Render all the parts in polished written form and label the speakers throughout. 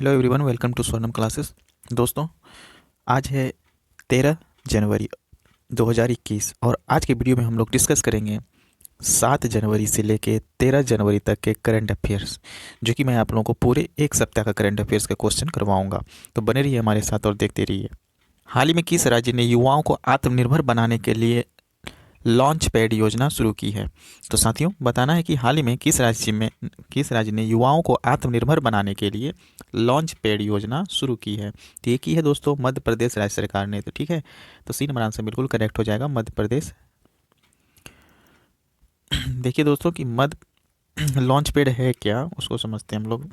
Speaker 1: Hello everyone, welcome to Swarnam classes. दोस्तों, आज है 13 जनवरी 2021 और आज के वीडियो में हम लोग डिस्कस करेंगे 7 जनवरी से लेके 13 जनवरी तक के करंट अफेयर्स, जो कि मैं आप लोगों को पूरे एक सप्ताह का करंट अफेयर्स का क्वेश्चन करवाऊंगा। तो बने रहिए हमारे साथ और देखते रहिए। हाल ही में किस राज्य ने युवाओं को आत्मनिर्भर बनाने के लिए लॉन्च पैड योजना शुरू की है? तो साथियों, बताना है कि हाल ही में किस राज्य ने युवाओं को आत्मनिर्भर बनाने के लिए लॉन्च पैड योजना शुरू की है? तो ये की है दोस्तों मध्य प्रदेश राज्य सरकार ने। तो ठीक है, तो सी नंबर आंसर बिल्कुल करेक्ट हो जाएगा, मध्य प्रदेश। देखिए दोस्तों कि मध्य लॉन्च पैड है क्या, उसको समझते हैं हम लोग,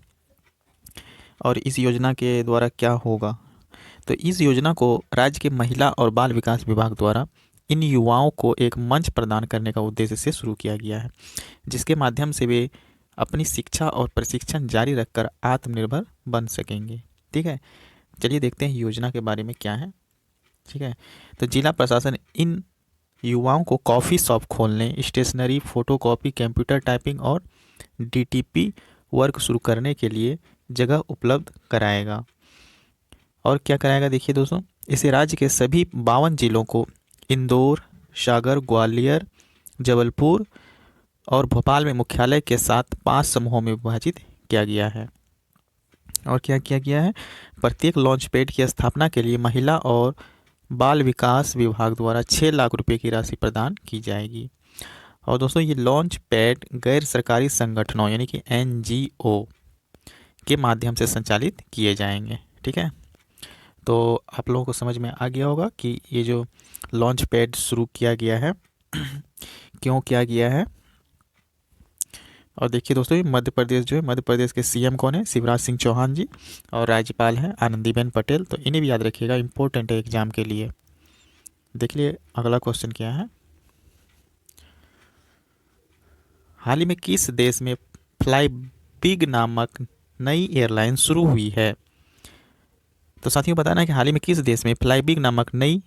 Speaker 1: और इस योजना के द्वारा क्या होगा। तो इस योजना को राज्य के महिला और बाल विकास विभाग द्वारा इन युवाओं को एक मंच प्रदान करने का उद्देश्य से शुरू किया गया है, जिसके माध्यम से वे अपनी शिक्षा और प्रशिक्षण जारी रखकर आत्मनिर्भर बन सकेंगे। ठीक है, चलिए देखते हैं योजना के बारे में क्या है। ठीक है, तो जिला प्रशासन इन युवाओं को कॉफ़ी शॉप खोलने, स्टेशनरी, फोटोकॉपी, कंप्यूटर टाइपिंग और डीटीपी वर्क शुरू करने के लिए जगह उपलब्ध कराएगा। और क्या कराएगा, देखिए दोस्तों, इसे राज्य के सभी 52 जिलों को इंदौर, सागर, ग्वालियर, जबलपुर और भोपाल में मुख्यालय के साथ 5 समूहों में विभाजित किया गया है। और क्या किया गया है, प्रत्येक लॉन्च पैड की स्थापना के लिए महिला और बाल विकास विभाग द्वारा 6 लाख रुपए की राशि प्रदान की जाएगी। और दोस्तों, ये लॉन्च पैड गैर सरकारी संगठनों यानी कि NGO के माध्यम से संचालित किए जाएंगे। ठीक है, तो आप लोगों को समझ में आ गया होगा कि ये जो लॉन्च पैड शुरू किया गया है क्यों किया गया है। और देखिए दोस्तों, ये मध्य प्रदेश जो है, मध्य प्रदेश के CM कौन है, शिवराज सिंह चौहान जी, और राज्यपाल हैं आनंदीबेन पटेल। तो इन्हें भी याद रखिएगा, इंपॉर्टेंट है एग्जाम के लिए। देखिए अगला क्वेश्चन क्या है। हाल ही में किस देश में फ्लाई बिग नामक नई एयरलाइन शुरू हुई है? तो साथियों, बताना है कि हाल ही में किस देश में फ्लाई बिग नामक नई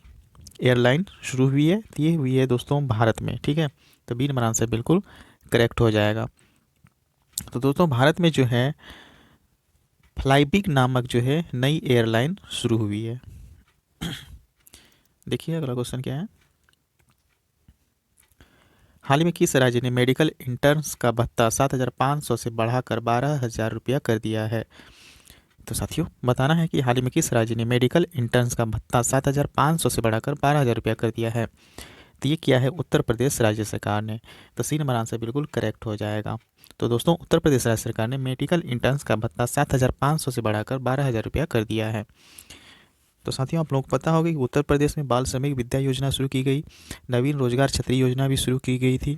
Speaker 1: एयरलाइन शुरू हुई है? तो ये हुई है दोस्तों भारत में। ठीक है, तो बी नंबर आंसर बिल्कुल करेक्ट हो जाएगा। तो दोस्तों, भारत में जो है फ्लाईबिग नामक जो है नई एयरलाइन शुरू हुई है। देखिए अगला क्वेश्चन क्या है। हाल ही में किस राज्य ने मेडिकल इंटर्न्स का भत्ता 7,500 से बढ़ाकर 12,000 रुपया कर दिया है? तो साथियों, बताना है कि हाल ही में किस राज्य ने मेडिकल इंटर्न्स का भत्ता 7,500 से बढ़ाकर 12,000 रुपया कर दिया है? तो ये किया है उत्तर प्रदेश राज्य सरकार ने। तो सी नंबर आंसर बिल्कुल करेक्ट हो जाएगा। तो दोस्तों, उत्तर प्रदेश राज्य सरकार ने मेडिकल इंटर्न्स का भत्ता 7,500 से बढ़ाकर 12,000 रुपया कर दिया है। तो साथियों, आप लोगों को पता होगा कि उत्तर प्रदेश में बाल श्रमिक विद्या योजना शुरू की गई, नवीन रोजगार छतरी योजना भी शुरू की गई थी।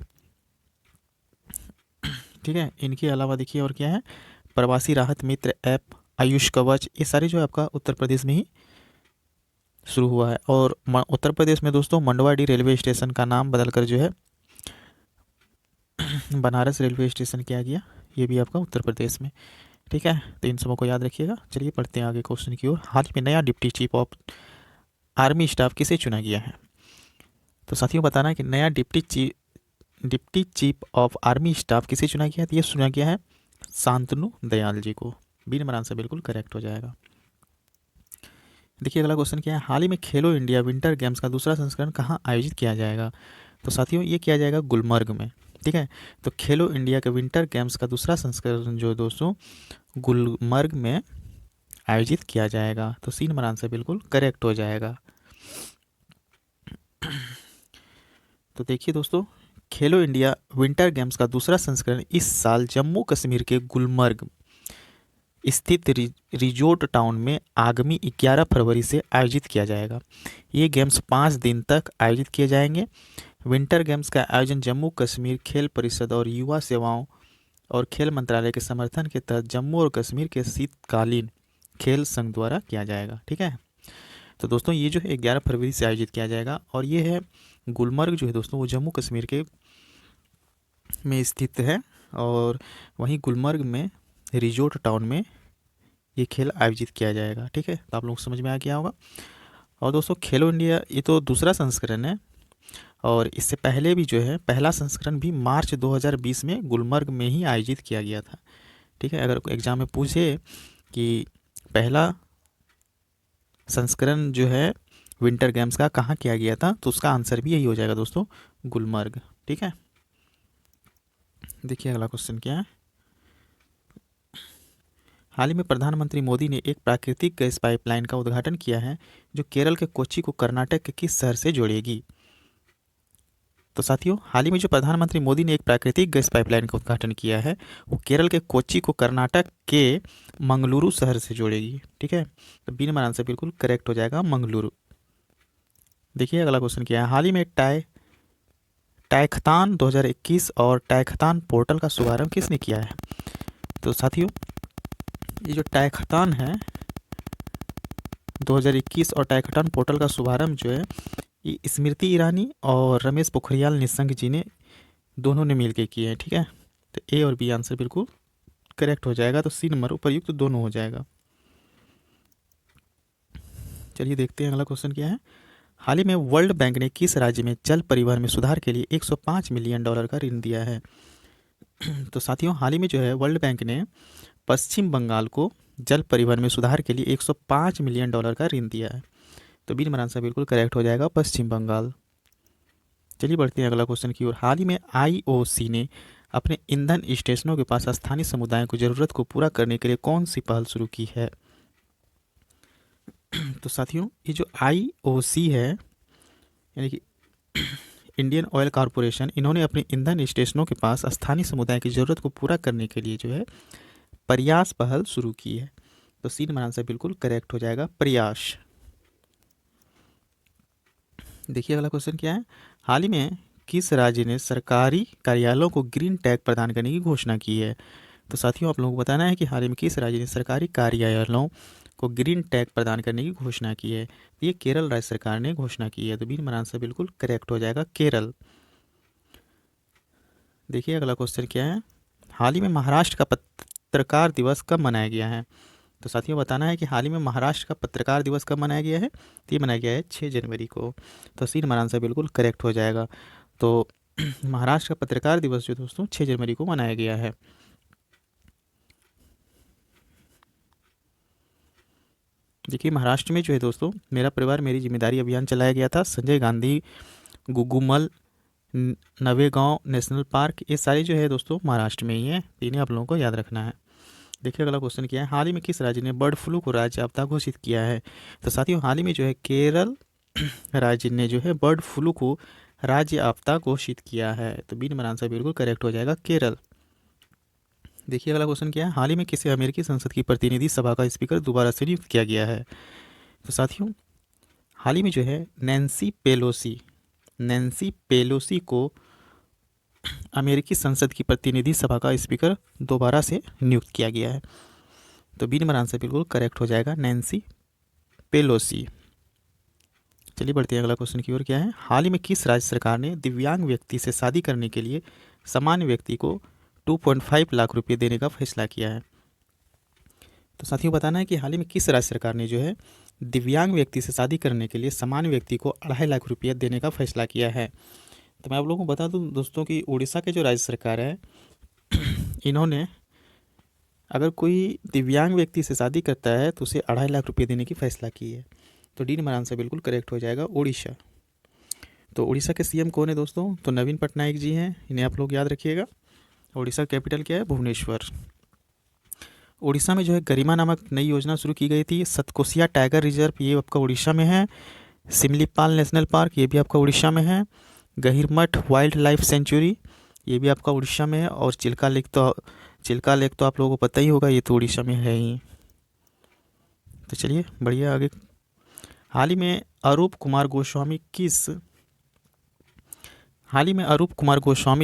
Speaker 1: ठीक है, इनके अलावा देखिए और क्या है, प्रवासी राहत मित्र ऐप, आयुष कवच, ये सारे जो है आपका उत्तर प्रदेश में ही शुरू हुआ है। और उत्तर प्रदेश में दोस्तों मंडवाडी रेलवे स्टेशन का नाम बदलकर जो है बनारस रेलवे स्टेशन किया गया, ये भी आपका उत्तर प्रदेश में। ठीक है, तो इन सबों को याद रखिएगा। चलिए पढ़ते हैं आगे क्वेश्चन की ओर। हाल ही में नया deputy chief of army staff किसे चुना गया है? तो साथियों, बताना है कि नया deputy chief of army staff किसे चुना गया है? तो ये चुना गया है शांतनु दयाल जी को। बी नंबर आंसर बिल्कुल करेक्ट हो जाएगा। देखिए अगला क्वेश्चन क्या है। हाल ही में खेलो इंडिया विंटर गेम्स का दूसरा संस्करण कहाँ आयोजित किया जाएगा? तो साथियों, ये किया जाएगा गुलमर्ग में। ठीक है, तो खेलो इंडिया के विंटर गेम्स का दूसरा संस्करण जो दोस्तों गुलमर्ग में आयोजित किया जाएगा। तो सी नंबर आंसर बिल्कुल करेक्ट हो जाएगा। तो देखिए दोस्तों, खेलो इंडिया विंटर गेम्स का दूसरा संस्करण इस साल जम्मू कश्मीर के गुलमर्ग स्थित रिजोर्ट टाउन में आगामी 11 फरवरी से आयोजित किया जाएगा। ये गेम्स 5 दिन तक आयोजित किए जाएंगे। विंटर गेम्स का आयोजन जम्मू कश्मीर खेल परिषद और युवा सेवाओं और खेल मंत्रालय के समर्थन के तहत जम्मू और कश्मीर के शीतकालीन खेल संघ द्वारा किया जाएगा। ठीक है, तो दोस्तों ये जो है 11 फरवरी से आयोजित किया जाएगा। और ये है गुलमर्ग जो है दोस्तों, वो जम्मू कश्मीर के में स्थित है। और वहीं गुलमर्ग में रिजोर्ट टाउन में ये खेल आयोजित किया जाएगा। ठीक है, तो आप लोग समझ में आ गया होगा। और दोस्तों, खेलो इंडिया ये तो दूसरा संस्करण है, और इससे पहले भी जो है पहला संस्करण भी मार्च 2020 में गुलमर्ग में ही आयोजित किया गया था। ठीक है, अगर एग्जाम में पूछे कि पहला संस्करण जो है विंटर गेम्स का कहाँ किया गया था, तो उसका आंसर भी यही हो जाएगा दोस्तों, गुलमर्ग। ठीक है, देखिए अगला क्वेश्चन क्या है। हाल ही में प्रधानमंत्री मोदी ने एक प्राकृतिक गैस पाइपलाइन का उद्घाटन किया है जो केरल के कोच्चि को कर्नाटक के किस शहर से जोड़ेगी। तो साथियों, हाल ही में जो प्रधानमंत्री मोदी ने एक प्राकृतिक गैस पाइपलाइन का उद्घाटन किया है वो केरल के कोच्चि को कर्नाटक के मंगलुरु शहर से जोड़ेगी। ठीक है, तो बी नंबर आंसर बिल्कुल करेक्ट हो जाएगा, मंगलुरु। देखिए अगला क्वेश्चन क्या है। हाल ही में टैकथॉन 2021 और टैकथॉन पोर्टल का शुभारंभ किसने किया है। तो साथियों, ये जो टैकथॉन है 2021 और टैकथॉन पोर्टल का शुभारंभ जो है ये स्मृति ईरानी और रमेश पोखरियाल निशंक जी ने दोनों ने मिलकर किए हैं। ठीक है, तो ए और बी आंसर बिल्कुल करेक्ट हो जाएगा, तो सी नंबर उपयुक्त तो दोनों हो जाएगा। चलिए देखते हैं अगला क्वेश्चन क्या है। हाल ही में वर्ल्ड बैंक ने किस राज्य में जल परिवहन में सुधार के लिए $105 मिलियन का ऋण दिया है। तो साथियों, हाल ही में जो है वर्ल्ड बैंक ने पश्चिम बंगाल को जल परिवहन में सुधार के लिए $105 मिलियन का ऋण दिया है। तो बी नंबर आंसर बिल्कुल करेक्ट हो जाएगा, पश्चिम बंगाल। चलिए बढ़ते हैं अगला क्वेश्चन की ओर। हाल ही में आईओसी ने अपने ईंधन स्टेशनों के पास स्थानीय समुदायों की ज़रूरत को पूरा करने के लिए कौन सी पहल शुरू की है। तो साथियों, ये जो आईओसी है यानी कि इंडियन ऑयल कॉरपोरेशन, इन्होंने अपने ईंधन स्टेशनों के पास स्थानीय समुदाय की ज़रूरत को पूरा करने के लिए जो है प्रयास पहल शुरू की है। तो सी नंबर आंसर बिल्कुल करेक्ट हो जाएगा, प्रयास। देखिए अगला क्वेश्चन क्या है। हाल ही में किस राज्य ने सरकारी कार्यालयों को ग्रीन टैग प्रदान करने की घोषणा की है। तो साथियों, आप लोगों को बताना है कि हाल ही में किस राज्य ने सरकारी कार्यालयों को ग्रीन टैग प्रदान करने की घोषणा की है। ये केरल राज्य सरकार ने घोषणा की है, तो बी नंबर आंसर बिल्कुल करेक्ट हो जाएगा, केरल। देखिए अगला क्वेश्चन क्या है। हाल ही में महाराष्ट्र का पत्रकार दिवस कब मनाया गया है। तो साथियों, बताना है कि हाल ही में महाराष्ट्र का पत्रकार दिवस कब मनाया गया है। तो ये मनाया गया है 6 जनवरी को। तो सी नंबर आंसर बिल्कुल करेक्ट हो जाएगा। तो महाराष्ट्र का पत्रकार दिवस जो दोस्तों 6 जनवरी को मनाया गया है। देखिए महाराष्ट्र में जो है दोस्तों मेरा परिवार मेरी जिम्मेदारी अभियान चलाया गया था। संजय गांधी, गुगुमल, नवेगांव नेशनल पार्क, ये सारे जो है दोस्तों महाराष्ट्र में ही है। इन्हें आप लोगों को याद रखना है। देखिए अगला क्वेश्चन क्या है। हाल ही में किस राज्य ने बर्ड फ्लू को राज्य आपदा घोषित किया है। तो साथियों, हाल ही में जो है केरल राज्य ने जो है बर्ड फ्लू को राज्य आपदा घोषित किया है। तो बी नंबर आंसर बिल्कुल करेक्ट हो जाएगा, केरल। देखिए अगला क्वेश्चन क्या है। हाल ही में किसी अमेरिकी संसद की प्रतिनिधि सभा का स्पीकर दोबारा से नियुक्त किया गया है। तो साथियों, हाल ही में जो है नैन्सी पेलोसी को अमेरिकी संसद की प्रतिनिधि सभा का स्पीकर दोबारा से नियुक्त किया गया है। तो बी नंबर आंसर बिल्कुल करेक्ट हो जाएगा, नैन्सी पेलोसी। चलिए बढ़ते हैं अगला क्वेश्चन की ओर। क्या है। हाल ही में किस राज्य सरकार ने दिव्यांग व्यक्ति से शादी करने के लिए सामान्य व्यक्ति को 2.5 लाख रुपये देने का फैसला किया है। तो साथियों, बताना है कि हाल ही में किस राज्य सरकार ने जो है दिव्यांग व्यक्ति से शादी करने के लिए सामान्य व्यक्ति को 2.5 लाख रुपये देने का फैसला किया है। तो मैं आप लोगों को बता दूं दोस्तों कि उड़ीसा के जो राज्य सरकार है इन्होंने अगर कोई दिव्यांग व्यक्ति से शादी करता है तो उसे 2.5 लाख रुपये देने की फैसला की है। तो डी नंबर आंसर बिल्कुल करेक्ट हो जाएगा, उड़ीसा। तो उड़ीसा के सीएम कौन है दोस्तों। तो नवीन पटनायक जी हैं, इन्हें आप लोग याद रखिएगा। उड़ीसा कैपिटल क्या है, भुवनेश्वर। उड़ीसा में जो है गरिमा नामक नई योजना शुरू की गई थी। सतकोसिया टाइगर रिजर्व, ये आपका उड़ीसा में है। सिमलीपाल नेशनल पार्क, ये भी आपका उड़ीसा में है। गहिरमठ वाइल्ड लाइफ सेंचुरी, ये भी आपका उड़ीसा में है। और चिल्का लेक तो आप लोगों को पता ही होगा, ये तो उड़ीसा में है ही। तो चलिए बढ़िया आगे। हाल ही में अरूप कुमार गोस्वामी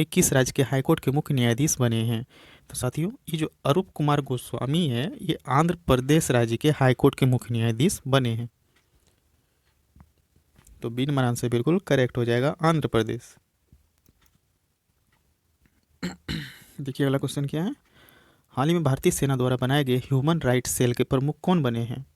Speaker 1: किस राज्य के हाईकोर्ट के मुख्य न्यायाधीश बने हैं। तो साथियों, ये जो अरूप कुमार गोस्वामी है ये आंध्र प्रदेश राज्य के हाईकोर्ट के मुख्य न्यायाधीश बने हैं। तो बी नंबर आंसर बिल्कुल करेक्ट हो जाएगा, आंध्र प्रदेश। देखिए अगला क्वेश्चन क्या है। हाल ही में भारतीय सेना द्वारा बनाए गए ह्यूमन राइट्स सेल के प्रमुख कौन बने हैं।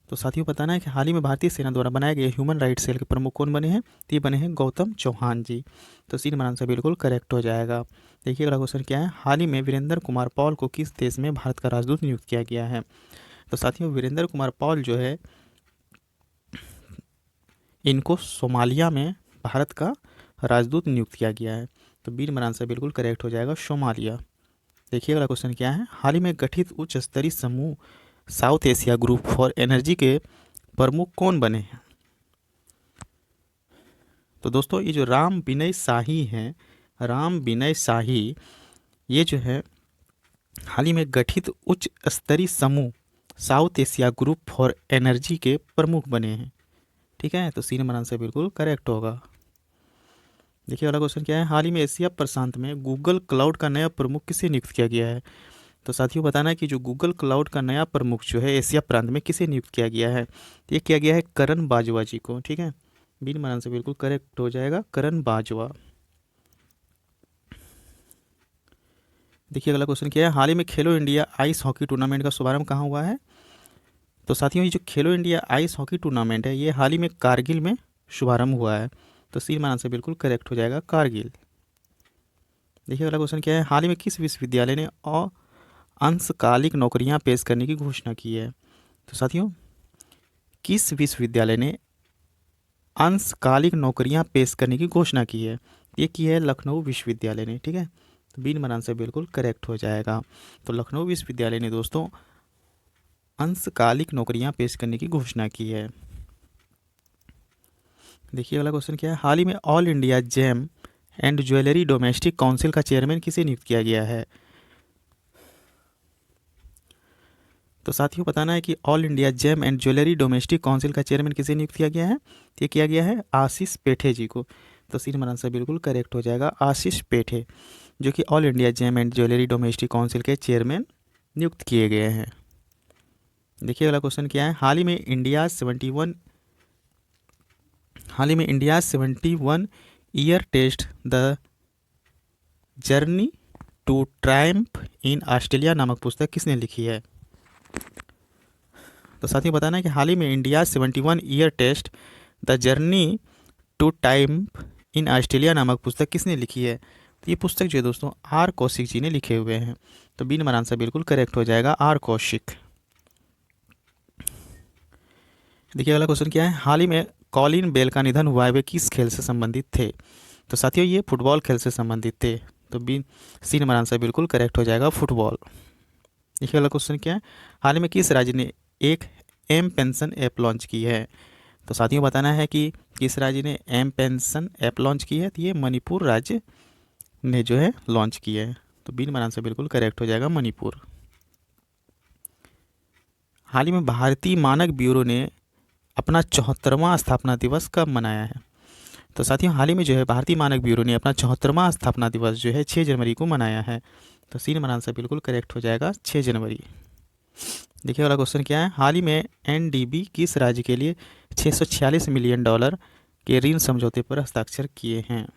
Speaker 1: तो साथियों, बताना है कि हाल ही में भारतीय सेना द्वारा बनाए गए ह्यूमन राइट्स सेल के प्रमुख कौन बने हैं। तो ये बने हैं गौतम चौहान जी। तो सी नंबर आंसर बिल्कुल करेक्ट हो जाएगा। देखिए अगला क्वेश्चन क्या है। हाल ही में वीरेंद्र कुमार पॉल को किस देश में भारत का राजदूत नियुक्त किया गया है। तो साथियों वीरेंद्र कुमार पॉल जो है, इनको सोमालिया में भारत का राजदूत नियुक्त किया गया है। तो बी नंबर आंसर बिल्कुल करेक्ट हो जाएगा, सोमालिया। देखिए अगला क्वेश्चन क्या है, हाल ही में गठित उच्च स्तरीय समूह south Asia group for energy के प्रमुख कौन बने हैं? तो दोस्तों ये जो राम विनय शाही हैं, राम विनय शाही, ये जो है हाल ही में गठित उच्च स्तरीय समूह south Asia group for energy के प्रमुख बने हैं। ठीक है, तो सी नंबर आंसर बिल्कुल करेक्ट होगा। देखिए वाला क्वेश्चन क्या है, हाल ही में एशिया प्रशांत में गूगल क्लाउड का नया प्रमुख किसे नियुक्त किया गया है? तो साथियों बताना है कि जो गूगल क्लाउड का नया प्रमुख जो है एशिया प्रांत में किसे नियुक्त किया गया है? ये किया गया है करण बाजवा जी को। ठीक है, बी नंबर आंसर बिल्कुल करेक्ट हो जाएगा, करण बाजवा। देखिए अगला क्वेश्चन क्या है, हाल ही में खेलो इंडिया आइस हॉकी टूर्नामेंट का शुभारंभ कहाँ हुआ है? तो साथियों ये जो खेलो इंडिया आइस हॉकी टूर्नामेंट है, ये हाल ही में कारगिल में शुभारंभ हुआ है। तो सी नंबर आंसर बिल्कुल करेक्ट हो जाएगा, कारगिल। देखिए अगला क्वेश्चन क्या है, हाल ही में किस विश्वविद्यालय ने अंशकालिक नौकरियां पेश करने की घोषणा की है? तो साथियों किस विश्वविद्यालय ने अंशकालिक नौकरियां पेश करने की घोषणा की है? ये की है लखनऊ विश्वविद्यालय ने। ठीक है, तो बी नंबर आंसर बिल्कुल करेक्ट हो जाएगा। तो लखनऊ विश्वविद्यालय ने दोस्तों अंशकालिक नौकरियां पेश करने की घोषणा की है। देखिए अगला क्वेश्चन क्या है, हाल ही में all India gem and jewellery domestic council का चेयरमैन किसे नियुक्त किया गया है? तो साथियों बताना है कि all India gem and jewellery domestic council का चेयरमैन किसे नियुक्त किया गया है? ये किया गया है आशीष पेठे जी को। तो सी नंबर आंसर बिल्कुल करेक्ट हो जाएगा, आशीष पेठे, जो कि all India gem and jewellery domestic council के चेयरमैन नियुक्त किए गए हैं। देखिए अगला क्वेश्चन क्या है, हाल ही में India 71 year test the journey to triumph in Australia नामक पुस्तक किसने लिखी है? तो साथियों बताना है कि हाल ही में India 71 year test the journey to triumph in Australia नामक पुस्तक किसने लिखी है? तो ये पुस्तक जो है दोस्तों आर कौशिक जी ने लिखे हुए हैं। तो बी नंबर आंसर बिल्कुल करेक्ट हो जाएगा, आर कौशिक। देखिए अगला क्वेश्चन क्या है, हाल ही में कॉलिन बेल का निधन हुआ है, वे किस खेल से संबंधित थे? तो साथियों ये फुटबॉल खेल से संबंधित थे। तो बी सी नंबर आंसर बिल्कुल करेक्ट हो जाएगा, फुटबॉल। देखिए अगला क्वेश्चन क्या है, हाल ही में किस राज्य ने एक एम पेंशन ऐप लॉन्च की है? तो साथियों बताना है कि किस राज्य ने एम पेंशन ऐप लॉन्च की है? तो ये मणिपुर राज्य ने जो है लॉन्च की है। तो बी नंबर आंसर बिल्कुल करेक्ट हो जाएगा, मणिपुर। हाल ही में भारतीय मानक ब्यूरो ने अपना 74वां स्थापना दिवस कब मनाया है? तो साथियों हाल ही में जो है भारतीय मानक ब्यूरो ने अपना 74वां स्थापना दिवस जो है 6 जनवरी को मनाया है। तो सी नंबर आंसर बिल्कुल करेक्ट हो जाएगा, 6 जनवरी। देखिए वाला क्वेश्चन क्या है, हाल ही में एनडीबी किस राज्य के लिए $646 मिलियन के ऋण समझौते पर हस्ताक्षर किए हैं?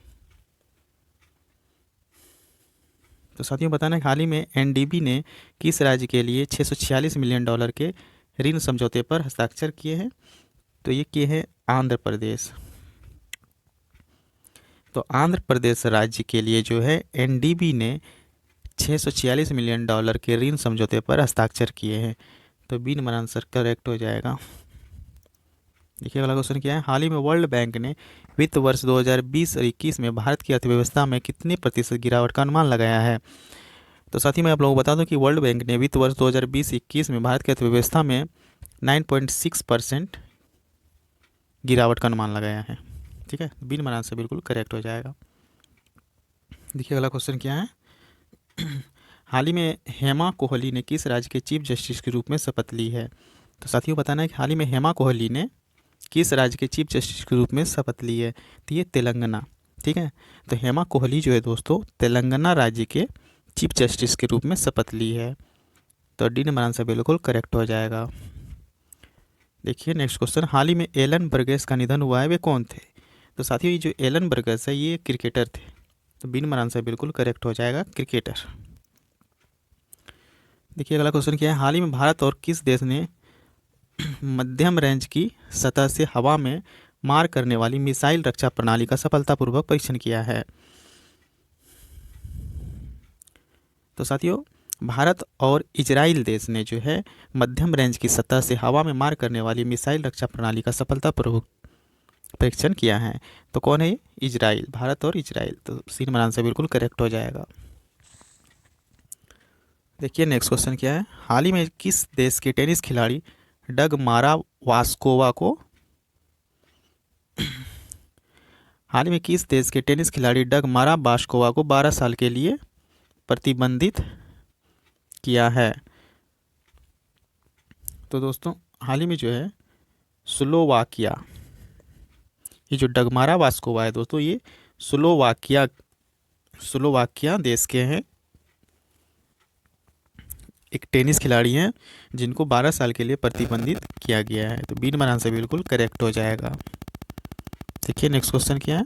Speaker 1: तो साथियों बताना है हाल ही में एनडीबी ने किस राज्य के लिए $646 मिलियन के ऋण समझौते पर हस्ताक्षर किए हैं? तो ये किए हैं आंध्र प्रदेश। तो आंध्र प्रदेश राज्य के लिए जो है एनडीबी ने $646 मिलियन के ऋण समझौते पर हस्ताक्षर किए हैं। तो बी नंबर आंसर करेक्ट हो जाएगा। देखिए अगला क्वेश्चन क्या है, हाल ही में वर्ल्ड बैंक ने वित्त वर्ष 2020 और 21 में भारत की अर्थव्यवस्था में कितने प्रतिशत गिरावट का अनुमान लगाया है? तो साथ ही मैं आप लोगों को बता दूं कि वर्ल्ड बैंक ने वित्त वर्ष 2020-21 में भारत की अर्थव्यवस्था में 9.6% गिरावट का अनुमान लगाया है। ठीक है, बी नंबर आंसर बिल्कुल करेक्ट हो जाएगा। देखिए अगला क्वेश्चन क्या है, हाल ही में हेमा कोहली ने किस राज्य के चीफ जस्टिस के रूप में शपथ ली है? तो साथियों बताना है कि हाल ही में हेमा कोहली ने किस राज्य के चीफ जस्टिस के रूप में शपथ ली है? तो ये तेलंगाना। ठीक है, तो हेमा कोहली जो है दोस्तों तेलंगाना राज्य के चीफ जस्टिस के रूप में शपथ ली है। तो डी नंबर आंसर बिल्कुल करेक्ट हो जाएगा। देखिए नेक्स्ट क्वेश्चन, हाल ही में एलन बर्गस का निधन हुआ है, वे कौन थे? तो साथियों ये जो एलन बर्गस है ये क्रिकेटर थे। तो बी नंबर आंसर बिल्कुल करेक्ट हो जाएगा, क्रिकेटर। देखिए अगला क्वेश्चन क्या है, हाल ही में भारत और किस देश ने मध्यम रेंज की सतह से हवा में मार करने वाली मिसाइल रक्षा प्रणाली का सफलतापूर्वक परीक्षण किया है? तो साथियों भारत और इजराइल देश ने जो है मध्यम रेंज की सतह से हवा में मार करने वाली मिसाइल रक्षा प्रणाली का सफलतापूर्वक परीक्षण किया है। तो कौन है ये? इजराइल, भारत और इजराइल। तो सी नंबर आंसर बिल्कुल करेक्ट हो जाएगा। देखिए नेक्स्ट क्वेश्चन क्या है। हाल ही में किस देश के टेनिस खिलाड़ी डग मारावास्कोवा को हाल ही में किस देश के टेनिस खिलाड़ी डग मारावास्कोवा को 12 साल के लिए प्रतिबंधित किया है? तो दोस्तों हाल ही में जो है स्लोवाकिया, ये जो डगमारा वास्कोवा है दोस्तों, ये स्लोवाकिया स्लोवाकिया देश के हैं, एक टेनिस खिलाड़ी हैं जिनको 12 साल के लिए प्रतिबंधित किया गया है। तो बी नंबर आंसर बिल्कुल करेक्ट हो जाएगा। देखिए नेक्स्ट क्वेश्चन क्या है।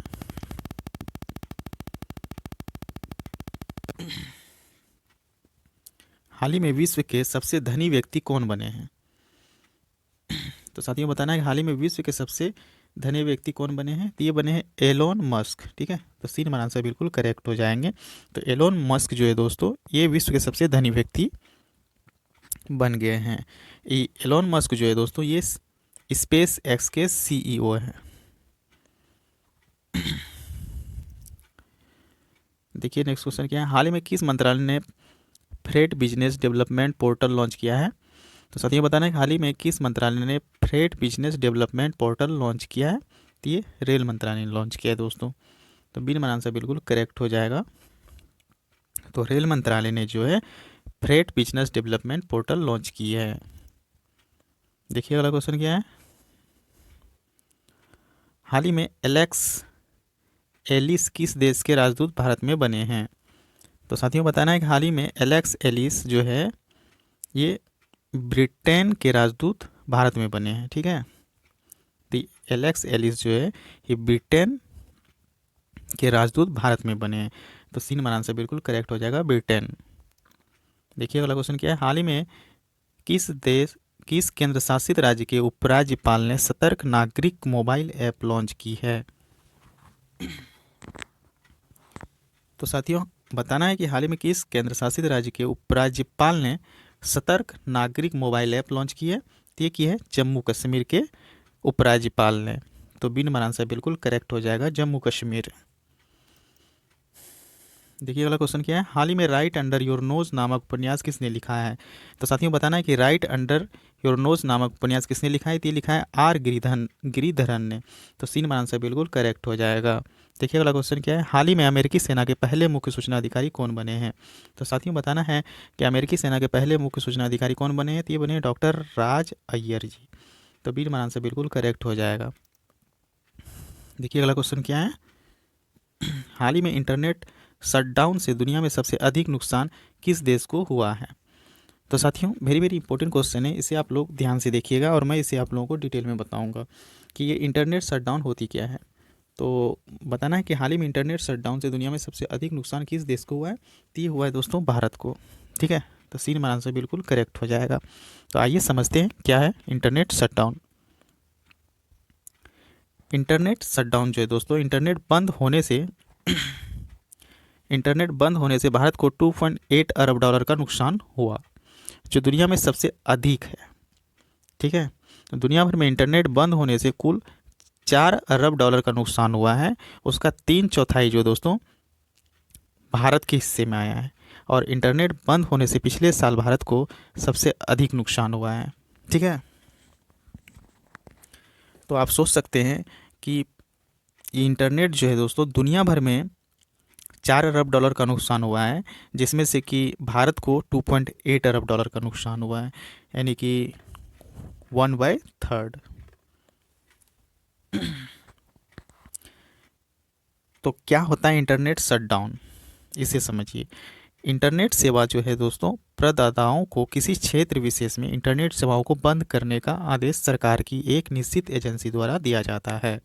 Speaker 1: हाल ही में विश्व के सबसे धनी व्यक्ति कौन बने हैं? तो साथियों बताना है कि हाल ही में विश्व के सबसे धनी व्यक्ति कौन बने हैं? तो ये बने हैं एलोन मस्क। ठीक है, तो सी नंबर आंसर बिल्कुल करेक्ट हो जाएंगे। तो एलोन मस्क जो है दोस्तों, ये विश्व के सबसे धनी व्यक्ति बन गए हैं। एलोन मस्क जो है दोस्तों, ये स्पेस एक्स के सीईओ हैं। देखिए नेक्स्ट क्वेश्चन क्या है। हाल ही में किस मंत्रालय ने freight business development portal launch किया है? तो साथियों बताना है कि हाल ही में किस मंत्रालय ने freight business development portal launch किया है? तो ये रेल मंत्रालय ने लॉन्च किया है दोस्तों। तो बी नंबर आंसर बिल्कुल करेक्ट हो जाएगा। तो रेल मंत्रालय ने जो है freight business development portal launch की है। देखिए अगला क्वेश्चन क्या है। हाल ही में एलेक्स एलिस किस देश के राजदूत भारत में बने हैं? तो साथियों बताना है कि हाल ही में एलेक्स एलिस जो है ये ब्रिटेन के राजदूत भारत में बने हैं। ठीक है, तो एलेक्स एलिस जो है ये ब्रिटेन के राजदूत भारत में बने हैं। तो सी नंबर आंसर बिल्कुल करेक्ट हो जाएगा, ब्रिटेन। देखिए अगला क्वेश्चन क्या है। हाल ही में किस केंद्र शासित राज्य के उपराज्यपाल ने सतर्क नागरिक मोबाइल ऐप लॉन्च की है? तो साथियों बताना है कि हाल ही में किस केंद्र शासित राज्य के उपराज्यपाल ने सतर्क नागरिक मोबाइल ऐप लॉन्च की है? तो ये की है जम्मू कश्मीर के उपराज्यपाल ने। तो बी नंबर आंसर बिल्कुल करेक्ट हो जाएगा, जम्मू कश्मीर। देखिए अगला क्वेश्चन क्या है। हाल ही में राइट अंडर योर नोज नामक उपन्यास किसने लिखा है? तो साथियों बताना है कि राइट अंडर योर नोज नामक उपन्यास किसने लिखा है? तो ये लिखा है आर गिरिधरन ने। तो सी नंबर आंसर बिल्कुल करेक्ट हो जाएगा। देखिए अगला क्वेश्चन क्या है। हाल ही में अमेरिकी सेना के पहले मुख्य सूचना अधिकारी कौन बने हैं? तो साथियों बताना है कि अमेरिकी सेना के पहले मुख्य सूचना अधिकारी कौन बने हैं? तो ये बने डॉक्टर राज अय्यर जी। तो बी नंबर आंसर बिल्कुल करेक्ट हो जाएगा। देखिए अगला क्वेश्चन क्या है। हाल ही में इंटरनेट शटडाउन से दुनिया में सबसे अधिक नुकसान किस देश को हुआ है? तो साथियों वेरी वेरी इंपॉर्टेंट क्वेश्चन है, इसे आप लोग ध्यान से देखिएगा और मैं इसे आप लोगों को डिटेल में बताऊंगा कि ये इंटरनेट शटडाउन होती क्या है। तो बताना है कि हाल ही में इंटरनेट शटडाउन से दुनिया में सबसे अधिक नुकसान किस देश को हुआ है? तो ये हुआ है दोस्तों भारत को। ठीक है, तो सी नंबर आंसर बिल्कुल करेक्ट हो जाएगा। तो आइए समझते हैं क्या है इंटरनेट शटडाउन। इंटरनेट शटडाउन जो है दोस्तों, इंटरनेट बंद होने से भारत को 2.8 अरब डॉलर का नुकसान हुआ, जो दुनिया में सबसे अधिक है। ठीक है, तो दुनिया भर में इंटरनेट बंद होने से कुल 4 अरब डॉलर का नुकसान हुआ है। उसका 3/4 जो दोस्तों भारत के हिस्से में आया है। और इंटरनेट बंद होने से पिछले साल भारत को सबसे अधिक नुकसान हुआ है। ठीक है, तो आप सोच सकते हैं कि ये इंटरनेट जो है दोस्तों दुनिया भर में 4 अरब डॉलर का नुकसान हुआ है, जिसमें से कि भारत को 2.8 अरब डॉलर का नुकसान हुआ है, यानी कि 1/3। तो क्या होता है इंटरनेट शटडाउन, इसे समझिए। इंटरनेट सेवा जो है दोस्तों, प्रदाताओं को किसी क्षेत्र विशेष में इंटरनेट सेवाओं को बंद करने का आदेश सरकार की एक निश्चित एजेंसी द्वारा दिया जाता है।